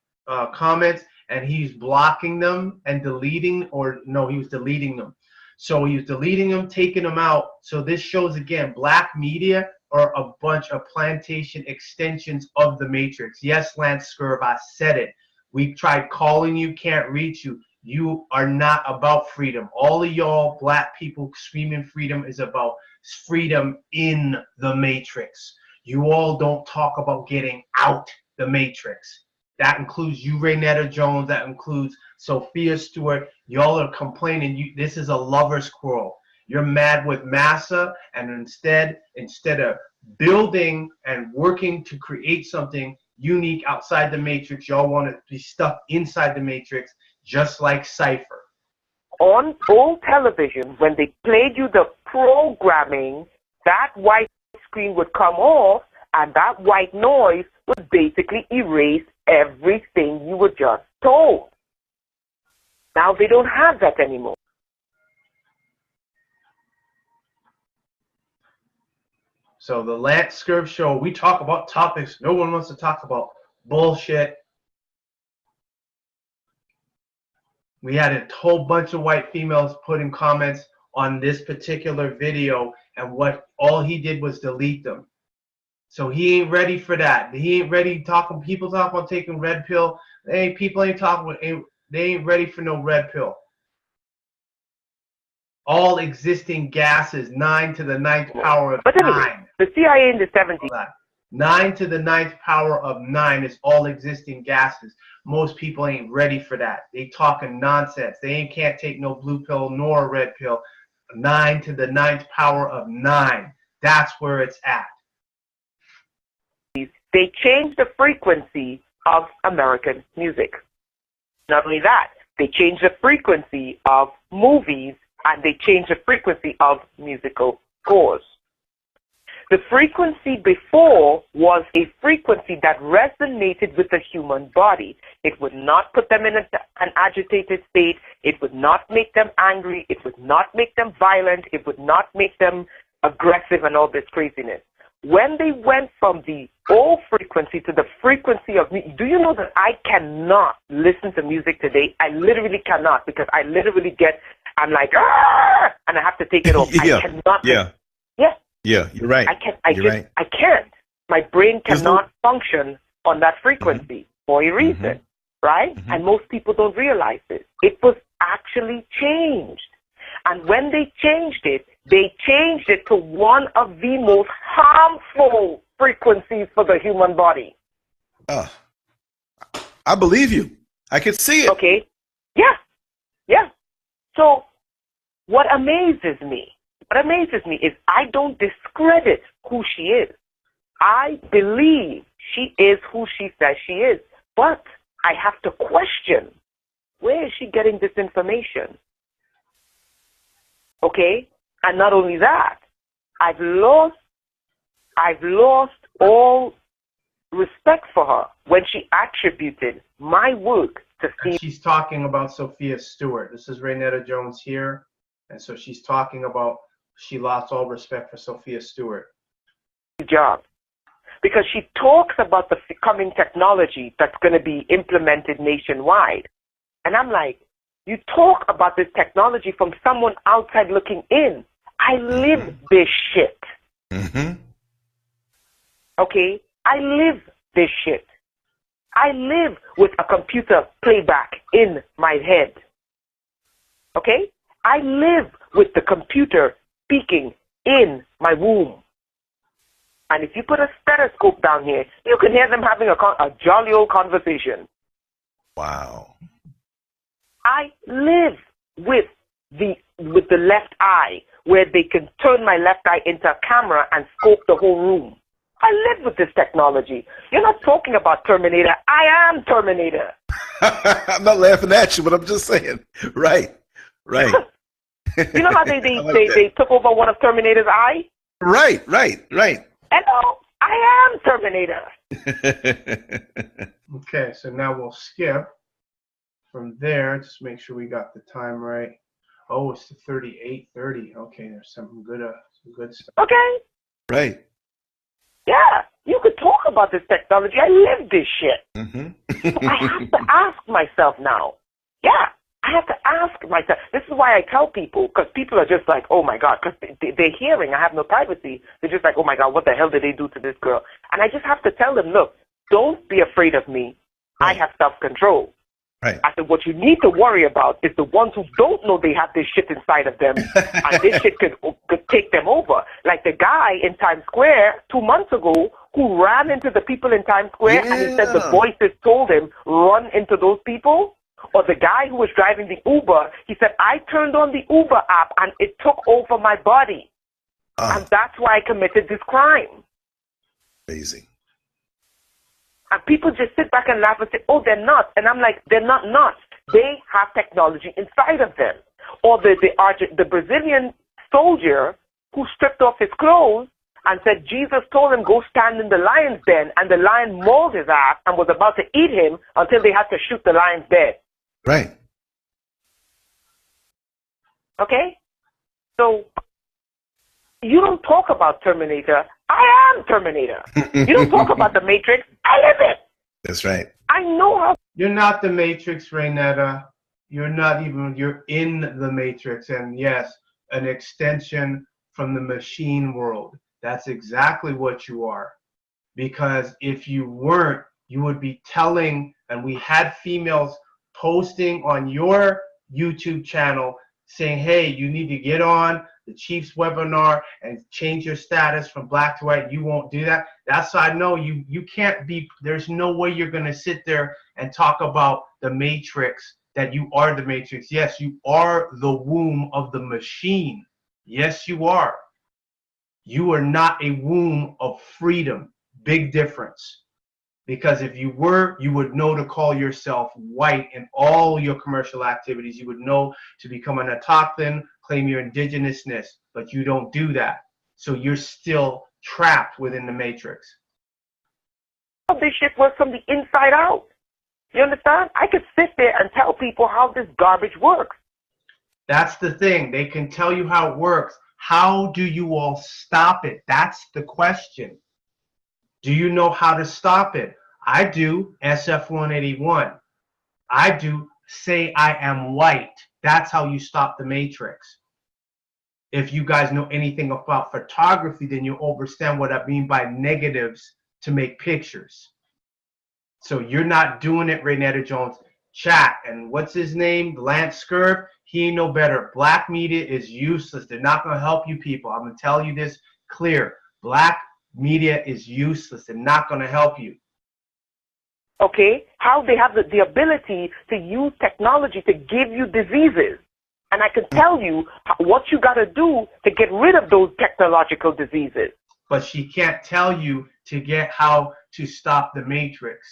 comments, and he's blocking them and deleting, or no, he was deleting them. So he was deleting them, taking them out. So this shows again, black media are a bunch of plantation extensions of the matrix. Yes, Lance Scurv, I said it. We tried calling you, can't reach you. You are not about freedom. All of y'all black people screaming freedom is about freedom in the matrix. You all don't talk about getting out the matrix. That includes you, Raynetta Jones. That includes Sophia Stewart. Y'all are complaining. This is a lover's quarrel. You're mad with massa, and instead of building and working to create something unique outside the matrix, y'all want to be stuck inside the matrix, just like Cypher. On old television, when they played you the programming, that white screen would come off, and that white noise would basically erase everything you were just told. Now they don't have that anymore. So the Lance Scurv Show, we talk about topics no one wants to talk about. Bullshit. We had a whole bunch of white females putting comments on this particular video, and all he did was delete them. So he ain't ready for that. He ain't ready talking. People talk about taking red pill. People ain't talking. They ain't ready for no red pill. All existing gases, 9 to the 9th power of 9. The CIA in the 70s. 9 to the 9th power of 9 is all existing gases. Most people ain't ready for that. They talking nonsense. They can't take no blue pill nor a red pill. 9 to the 9th power of 9. That's where it's at. They changed the frequency of American music. Not only that, they changed the frequency of movies, and they changed the frequency of musical scores. The frequency before was a frequency that resonated with the human body. It would not put them in an agitated state. It would not make them angry. It would not make them violent. It would not make them aggressive and all this craziness. When they went from the old frequency to the frequency of music, do you know that I cannot listen to music today? I literally cannot, because I literally I'm like, ah, and I have to take it off. Yeah. I cannot. Yeah. Yeah. Yeah, you're right. I can't. My brain cannot function on that frequency for a reason, right? And most people don't realize it. It was actually changed. And when they changed it to one of the most harmful frequencies for the human body. I believe you. I can see it. Okay. Yeah. Yeah. So what amazes me what amazes me is I don't discredit who she is. I believe she is who she says she is. But I have to question, where is she getting this information? Okay? And not only that, I've lost all respect for her when she attributed my work to Steve. She's talking about Sophia Stewart. This is Raynetta Jones here. And so she's talking about she lost all respect for Sophia Stewart. Job. Because she talks about the coming technology that's going to be implemented nationwide. And I'm like, you talk about this technology from someone outside looking in. I live this shit. Mm-hmm. Okay? I live this shit. I live with a computer playback in my head. Okay? I live with the computer speaking in my womb. And if you put a stethoscope down here, you can hear them having a jolly old conversation. Wow. I live with the left eye, where they can turn my left eye into a camera and scope the whole room. I live with this technology. You're not talking about Terminator. I am Terminator. I'm not laughing at you, but I'm just saying. Right. You know how they took over one of Terminator's eye? Right. Hello, I am Terminator. Okay, so now we'll skip from there. Just make sure we got the time right. Oh, it's the 38:30. Okay, there's some good stuff. Okay. Right. Yeah, you could talk about this technology. I live this shit. Mm-hmm. So I have to ask myself now. Yeah, I have to ask myself. This is why I tell people, because people are just like, oh my God, because they're hearing I have no privacy. They're just like, oh my God, what the hell did they do to this girl? And I just have to tell them, look, don't be afraid of me. Right. I have self-control. Right. I said, what you need to worry about is the ones who don't know they have this shit inside of them, and this shit could take them over. Like the guy in Times Square 2 months ago who ran into the people in Times Square, and he said the voices told him, run into those people. Or the guy who was driving the Uber, he said, I turned on the Uber app and it took over my body. And that's why I committed this crime. Amazing. And people just sit back and laugh and say, oh, they're nuts. And I'm like, they're not nuts. They have technology inside of them. Or the Brazilian soldier who stripped off his clothes and said Jesus told him, go stand in the lion's den. And the lion mauled his ass and was about to eat him until they had to shoot the lion's dead. Right. Okay? So you don't talk about Terminator. I am Terminator. You don't talk about the Matrix. I live it. That's right. I know how. You're not the Matrix, Raynetta. You're in the Matrix. And yes, an extension from the machine world. That's exactly what you are. Because if you weren't, you would be telling, and we had females posting on your YouTube channel saying, hey, you need to get on the Chief's webinar and change your status from black to white. You won't do that. That's how I know you can't be. There's no way you're going to sit there and talk about the Matrix, that you are the Matrix. Yes, you are the womb of the machine. Yes, you are. You are not a womb of freedom. Big difference. Because if you were, you would know to call yourself white in all your commercial activities. You would know to become an autochthon, claim your indigenousness, but you don't do that. So you're still trapped within the Matrix. This shit works from the inside out. You understand? I could sit there and tell people how this garbage works. That's the thing. They can tell you how it works. How do you all stop it? That's the question. Do you know how to stop it? I do, SF-181. I do, say I am white. That's how you stop the Matrix. If you guys know anything about photography, then you understand what I mean by negatives to make pictures. So you're not doing it, Raynetta Jones. Chat, and what's his name? Lance Scurv, he ain't no better. Black media is useless. They're not going to help you people. I'm going to tell you this clear. Black media is useless. They're not going to help you. Okay? How they have the ability to use technology to give you diseases. And I can tell you what you got to do to get rid of those technological diseases. But she can't tell you to get how to stop the matrix.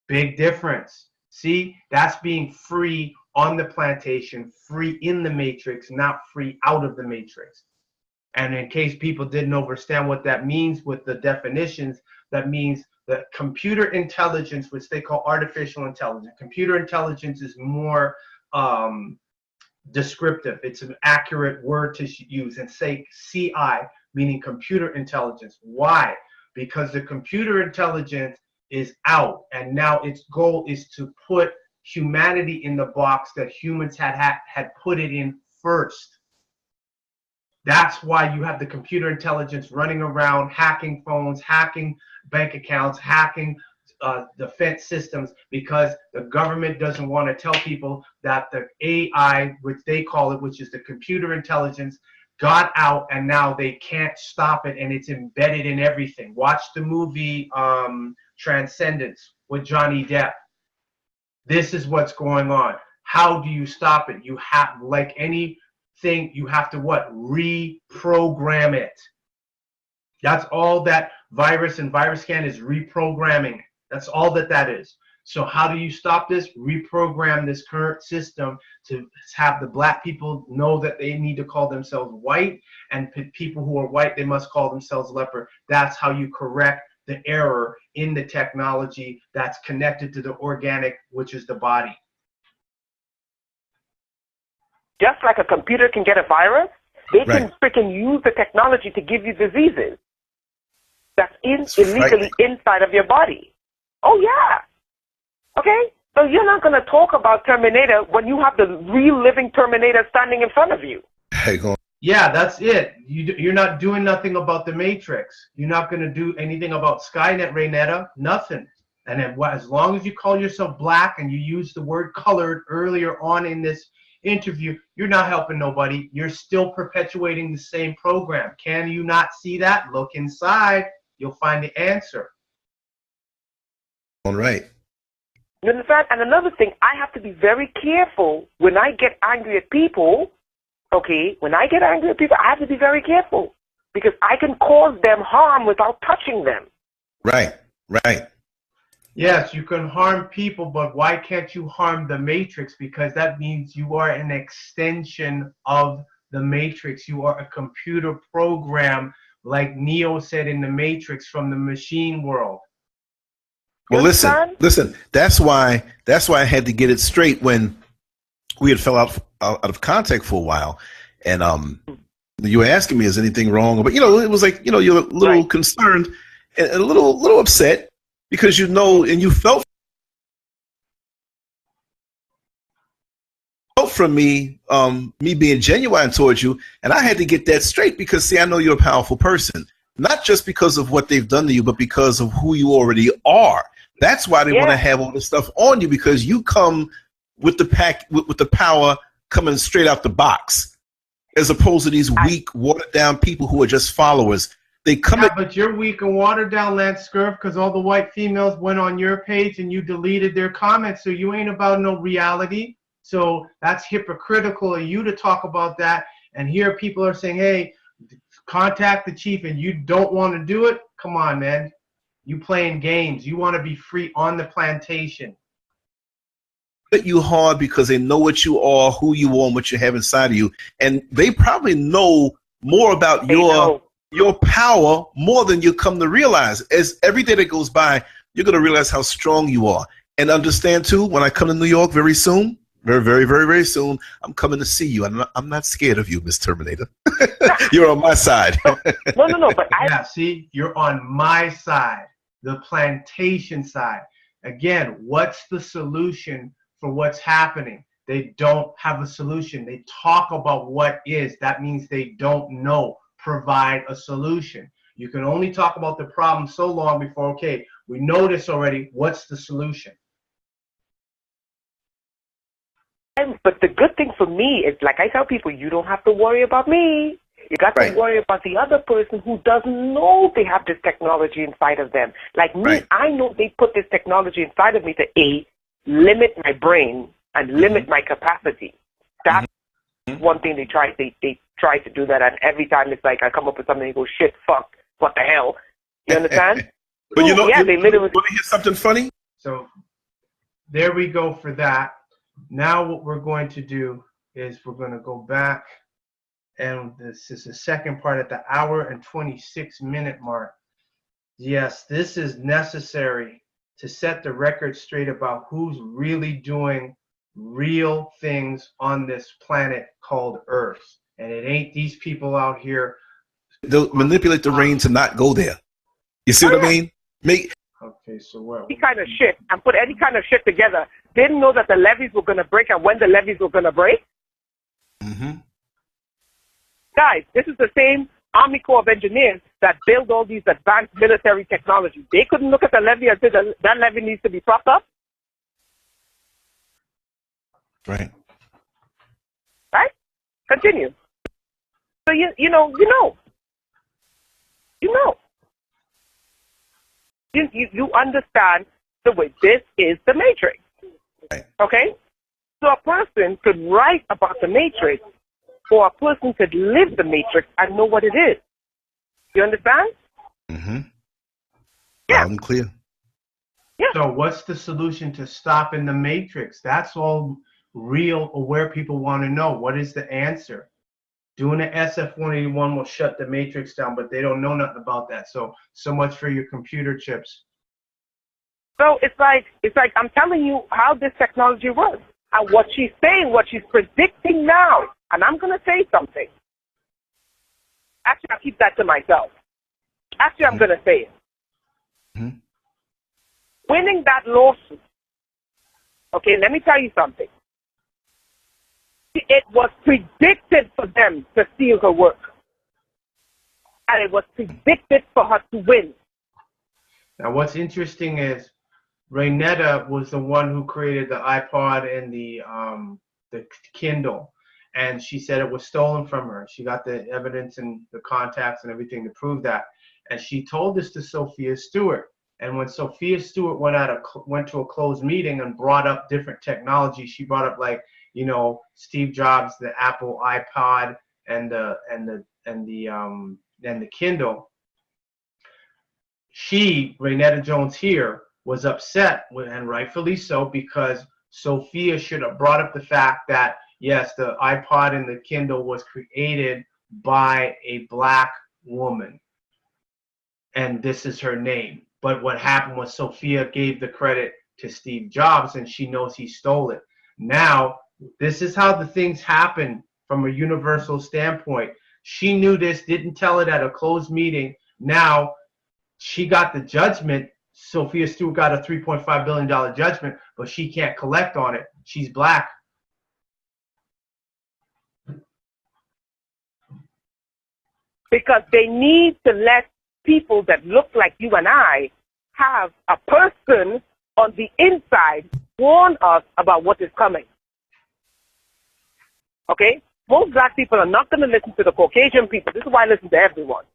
Big difference. See, that's being free on the plantation, free in the matrix, not free out of the matrix. And in case people didn't understand what that means with the definitions, that means that computer intelligence, which they call artificial intelligence. Computer intelligence is more descriptive. It's an accurate word to use. And say CI, meaning computer intelligence. Why? Because the computer intelligence is out, and now its goal is to put humanity in the box that humans had put it in first. That's why you have the computer intelligence running around, hacking phones, hacking bank accounts, hacking defense systems, because the government doesn't want to tell people that the AI, which they call it, which is the computer intelligence, got out, and now they can't stop it, and it's embedded in everything. Watch the movie Transcendence with Johnny Depp. This is what's going on. How do you stop it? You have, like anything, you have to what? Reprogram it. That's all that virus and virus scan is, reprogramming. That's all that is. So how do you stop this? Reprogram this current system to have the black people know that they need to call themselves white, and people who are white, they must call themselves leper. That's how you correct the error in the technology that's connected to the organic, which is the body. Just like a computer can get a virus, they can freaking use the technology to give you diseases that's illegally inside of your body. Oh, yeah. Okay? So you're not going to talk about Terminator when you have the real living Terminator standing in front of you. Yeah, that's it. You're not doing nothing about the Matrix. You're not going to do anything about Skynet, Raynetta. Nothing. And then, as long as you call yourself black and you use the word colored earlier on in this interview, you're not helping nobody. You're still perpetuating the same program. Can you not see that? Look inside. You'll find the answer. All right. You understand? And another thing, I have to be very careful when I get angry at people. Okay, when I get angry at people, I have to be very careful because I can cause them harm without touching them. Right, right. Yes, you can harm people, but why can't you harm the Matrix? Because that means you are an extension of the Matrix. You are a computer program, like Neo said in the Matrix, from the machine world. Well, listen. That's why I had to get it straight when we had fell out of contact for a while, and you were asking me, is anything wrong? But it was like you're a little concerned and a little upset because and you felt from me being genuine towards you, and I had to get that straight because see, I know you're a powerful person, not just because of what they've done to you, but because of who you already are. That's why they want to have all this stuff on you, because you come with the power coming straight out the box, as opposed to these weak, watered down people who are just followers. They come but you're weak and watered down, Lance Scurf, because all the white females went on your page and you deleted their comments, so you ain't about no reality. So that's hypocritical of you to talk about that, and here people are saying, hey, contact the chief, and you don't want to do it? Come on, man. You playing games. You want to be free on the plantation. At you hard because they know what you are, who you are, and what you have inside of you, and they probably know more about your power more than you come to realize. As every day that goes by, you're going to realize how strong you are, and understand too. When I come to New York very soon, very, very, very, very soon, I'm coming to see you. I'm not scared of you, Miss Terminator. You're on my side. No. But see, you're on my side, the plantation side. Again, what's the solution for what's happening? They don't have a solution. They talk about what is. That means they don't know. Provide a solution. You can only talk about the problem so long before, okay, we know this already. What's the solution? But the good thing for me is, like I tell people, you don't have to worry about me. You got to worry about the other person who doesn't know they have this technology inside of them. Like me, I know they put this technology inside of me to limit my brain and limit my capacity. That's one thing they try to do that, and every time it's like I come up with something, they go, shit, fuck, what the hell? You understand? But you know, yeah, they literally. Want to hear something funny? So there we go for that. Now what we're going to do is we're going to go back, and this is the second part at the hour and 26-minute mark. Yes, this is necessary to set the record straight about who's really doing real things on this planet called Earth. And it ain't these people out here. They'll manipulate the rain to not go there. You see what I mean? Okay, so what? Any kind of shit, and put any kind of shit together. Didn't know that the levees were going to break and when the levees were going to break. Guys, this is the same Army Corps of Engineers that build all these advanced military technology. They couldn't look at the levee and say that levee needs to be propped up. Right. Right? Continue. So you know. You understand the way this is the matrix. Right. Okay? So a person could write about the matrix, or a person could live the matrix and know what it is. You understand? Mm-hmm. Yeah. Loud and clear. Yeah. So what's the solution to stopping the matrix? That's all real aware people want to know. What is the answer? Doing an SF-181 will shut the matrix down, but they don't know nothing about that. So much for your computer chips. So it's like I'm telling you how this technology works. And what she's saying, what she's predicting now, and I'm going to say something. Actually, I'll keep that to myself. Actually, I'm going to say it. Mm-hmm. Winning that lawsuit, okay, let me tell you something. It was predicted for them to steal her work. And it was predicted for her to win. Now, what's interesting is Raynetta was the one who created the iPod and the Kindle, and she said it was stolen from her. She got the evidence and the contacts and everything to prove that, and she told this to Sophia Stewart. And when Sophia Stewart went to a closed meeting and brought up different technology, she brought up Steve Jobs, the Apple iPod, and the Kindle. Raynetta Jones here, was upset, and rightfully so, because Sophia should have brought up the fact that, yes, the iPod and the Kindle was created by a black woman, and this is her name. But what happened was Sophia gave the credit to Steve Jobs, and she knows he stole it. Now, this is how the things happen from a universal standpoint. She knew this, didn't tell it at a closed meeting. Now, she got the judgment. Sophia Stewart got a $3.5 billion judgment, but she can't collect on it. She's black. Because they need to let people that look like you and I have a person on the inside warn us about what is coming. Okay? Most black people are not going to listen to the Caucasian people. This is why I listen to everyone.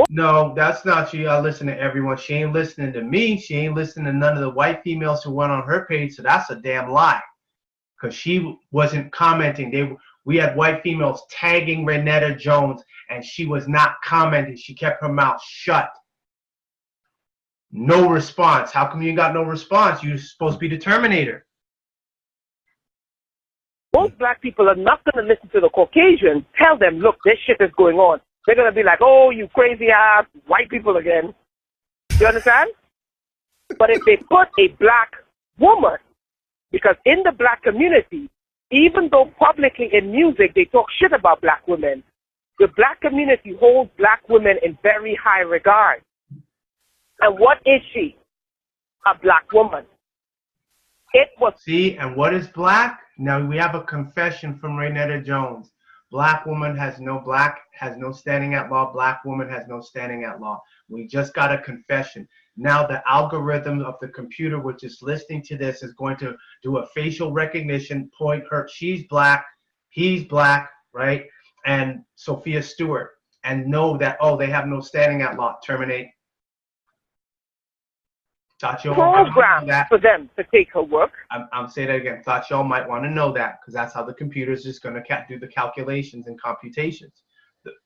No, that's not she. I listen to everyone. She ain't listening to me. She ain't listening to none of the white females who went on her page. So that's a damn lie, because she wasn't commenting. We had white females tagging Raynetta Jones, and she was not commenting. She kept her mouth shut. No response. How come you got no response? You're supposed to be the Terminator. Most black people are not going to listen to the Caucasians. Tell them, look, this shit is going on. They're going to be like, oh, you crazy ass white people again. You understand? But if they put a black woman, because in the black community, even though publicly in music they talk shit about black women, the black community holds black women in very high regard. And what is she? A black woman. It was. See, and what is black? Now we have a confession from Raynetta Jones. Black woman has no standing at law. Black woman has no standing at law. We just got a confession. Now the algorithm of the computer, which is listening to this, is going to do a facial recognition, point her. She's black, he's black, right? And Sophia Stewart, and know that, oh, they have no standing at law. Terminate. Thought y'all might wanna know programs that. for them to take her work. I'm saying that again. Thought y'all might want to know that because that's how the computer's just going to do the calculations and computations.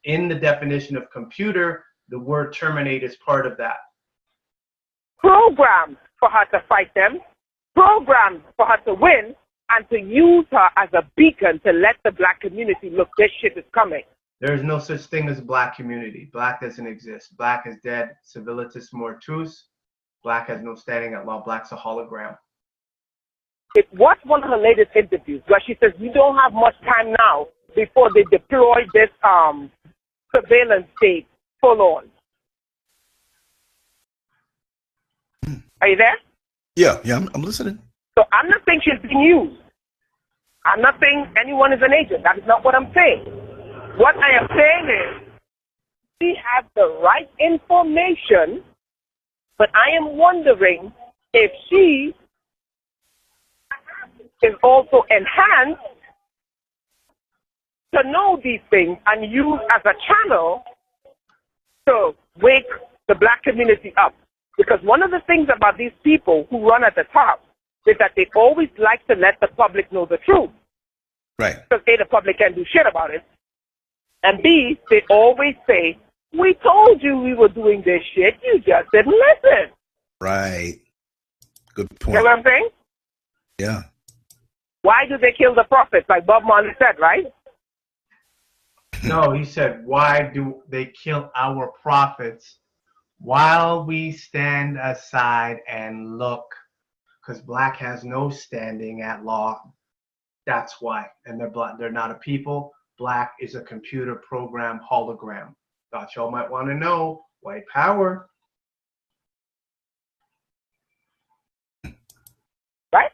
In the definition of computer, the word terminate is part of that. Programs for her to fight them, programs for her to win, and to use her as a beacon to let the black community look, this shit is coming. There is no such thing as black community. Black doesn't exist. Black is dead. Civilitas mortuus. Black has no standing at law. Black's a hologram. It was one of her latest interviews where she says, we don't have much time now before they deploy this surveillance state full on. Are you there? Yeah, I'm listening. So I'm not saying she's being used. I'm not saying anyone is an agent. That is not what I'm saying. What I am saying is she has the right information, but I am wondering if she is also enhanced to know these things and use as a channel to wake the black community up. Because one of the things about these people who run at the top is that they always like to let the public know the truth. Right. Because A, the public can't do shit about it. And B, they always say, we told you we were doing this shit, you just didn't listen. Right. Good You point. know what I'm saying? Yeah. Why do they kill the prophets, like Bob Marley said, right? No, he said, why do they kill our prophets while we stand aside and look? Because black has no standing at law. That's why. And they're black. They're not a people. Black is a computer program hologram. Thought y'all might want to know. White power. Right?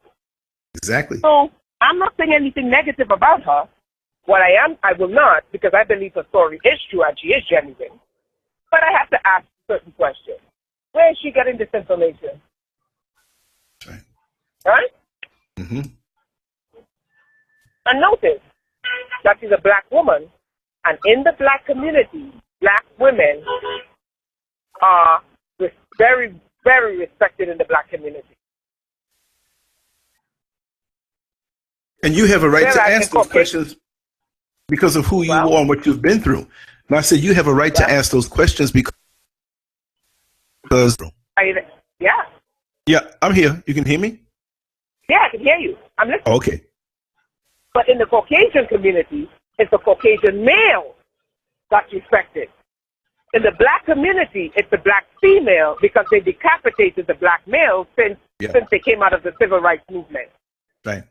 Exactly. So I'm not saying anything negative about her. What I will not, because I believe her story is true and she is genuine. But I have to ask certain questions. Where is she getting this information? Right. Right? Mm-hmm. And notice that she's a black woman, and in the black community, black women are very, very respected in the black community. And you have a right to Whereas ask those questions because of who you Well- are and what you've been through. And I said you have a right to ask those questions because Are you there? Yeah. yeah, I'm here. You can hear me? Yeah, I can hear you. I'm listening. Okay. But in the Caucasian community, it's the Caucasian male that's respected. In the black community, it's the black female because they decapitated the black male since they came out of the civil rights movement. Right.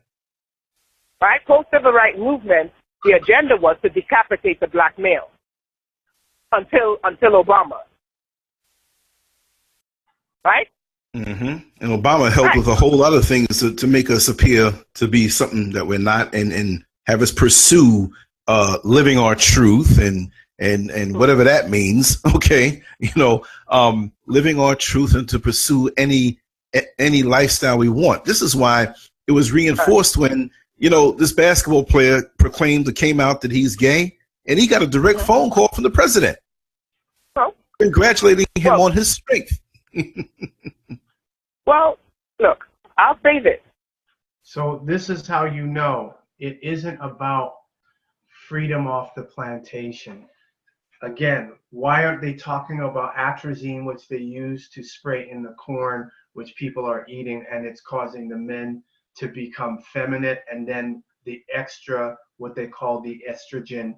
Right? Post-civil rights movement, the agenda was to decapitate the black male until Obama. Right? Mm-hmm. And Obama helped with a whole lot of things to make us appear to be something that we're not, and have us pursue living our truth and whatever that means. Okay, living our truth and to pursue any lifestyle we want. This is why it was reinforced when this basketball player proclaimed or came out that he's gay, and he got a direct phone call from the president, congratulating him on his strength. Well, look, I'll say this. So this is how you know it isn't about freedom off the plantation. Again, why aren't they talking about atrazine, which they use to spray in the corn, which people are eating, and it's causing the men to become feminine, and then the extra, what they call the estrogen,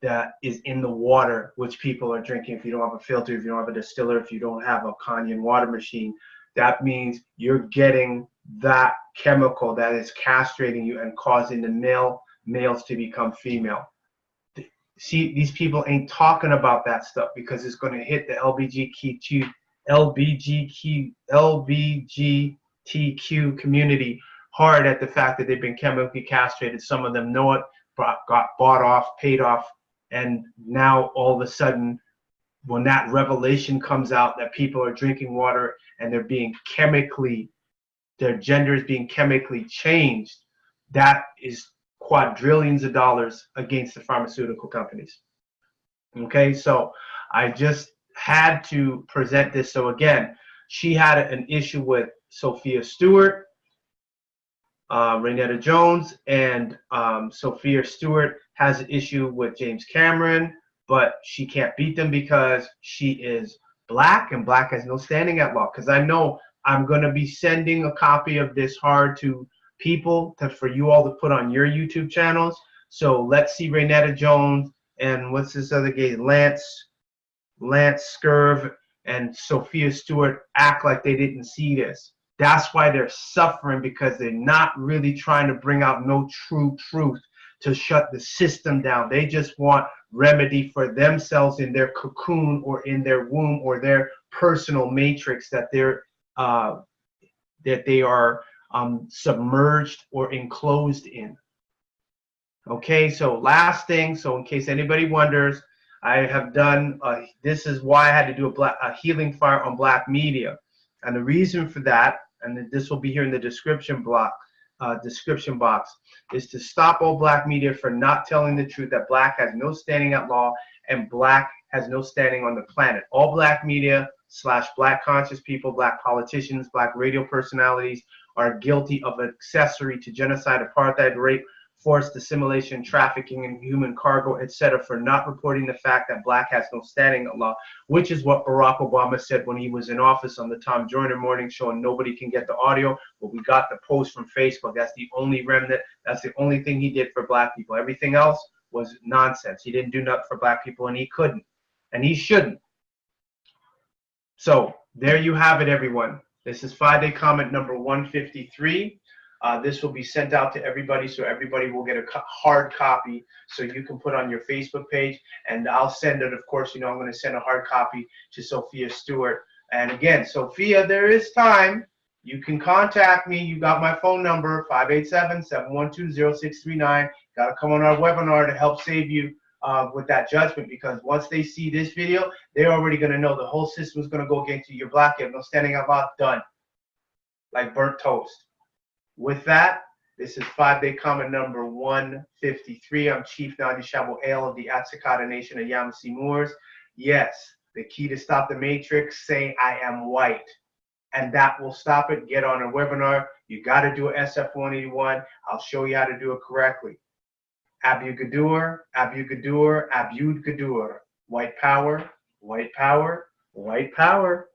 that is in the water, which people are drinking. If you don't have a filter, if you don't have a distiller, if you don't have a Kanyan water machine, that means you're getting that chemical that is castrating you and causing the males to become female. See, these people ain't talking about that stuff because it's going to hit the LGBTQ community hard at the fact that they've been chemically castrated. Some of them know it, got bought off, paid off, and now all of a sudden, when that revelation comes out that people are drinking water and they're being their gender is being chemically changed, that is quadrillions of dollars against the pharmaceutical companies. Okay, so I just had to present this. So again, She had an issue with Sophia Stewart, Raynetta Jones, and Sophia Stewart has an issue with James Cameron, but she can't beat them because she is black, and black has no standing at law. Because I know I'm going to be sending a copy of this hard to people for you all to put on your YouTube channels. So let's see Raynetta Jones and what's this other guy, Lance Scurv and Sophia Stewart act like they didn't see this. That's why they're suffering, because they're not really trying to bring out no true truth to shut the system down. They just want remedy for themselves in their cocoon or in their womb or their personal matrix that they are submerged or enclosed in. Okay, so last thing, so in case anybody wonders, I have done, this is why I had to do a healing fire on black media. And the reason for that, and this will be here in the description box, is to stop all black media for not telling the truth that black has no standing at law and black has no standing on the planet. All black media / black conscious people, black politicians, black radio personalities are guilty of accessory to genocide, apartheid, rape, forced assimilation, trafficking in human cargo, etc., for not reporting the fact that black has no standing at law, which is what Barack Obama said when he was in office on the Tom Joyner morning show, and nobody can get the audio, but we got the post from Facebook. That's the only remnant. That's the only thing he did for black people. Everything else was nonsense. He didn't do nothing for black people, and he couldn't, and he shouldn't. So there you have it, everyone. This is 5-day comment number 153. This will be sent out to everybody, so everybody will get a hard copy so you can put on your Facebook page. And I'll send it, of course, you know, I'm going to send a hard copy to Sophia Stewart. And again, Sophia, there is time. You can contact me. You got my phone number, 587-712-0639. Got to come on our webinar to help save you with that judgment, because once they see this video, they're already going to know the whole system is going to go against you. You're black, you have no standing out loud, done. Like burnt toast. With that, this is 5-day comment number 153. I'm Chief Nanya-Shaabu Ale of the Atsikata Nation of Yamasee Moors. Yes, the key to stop the matrix, say I am white. And that will stop it. Get on a webinar. You got to do an SF-181. I'll show you how to do it correctly. Abyud Gadur, Abyud Gadur, Abyud Gadur. White power, white power, white power.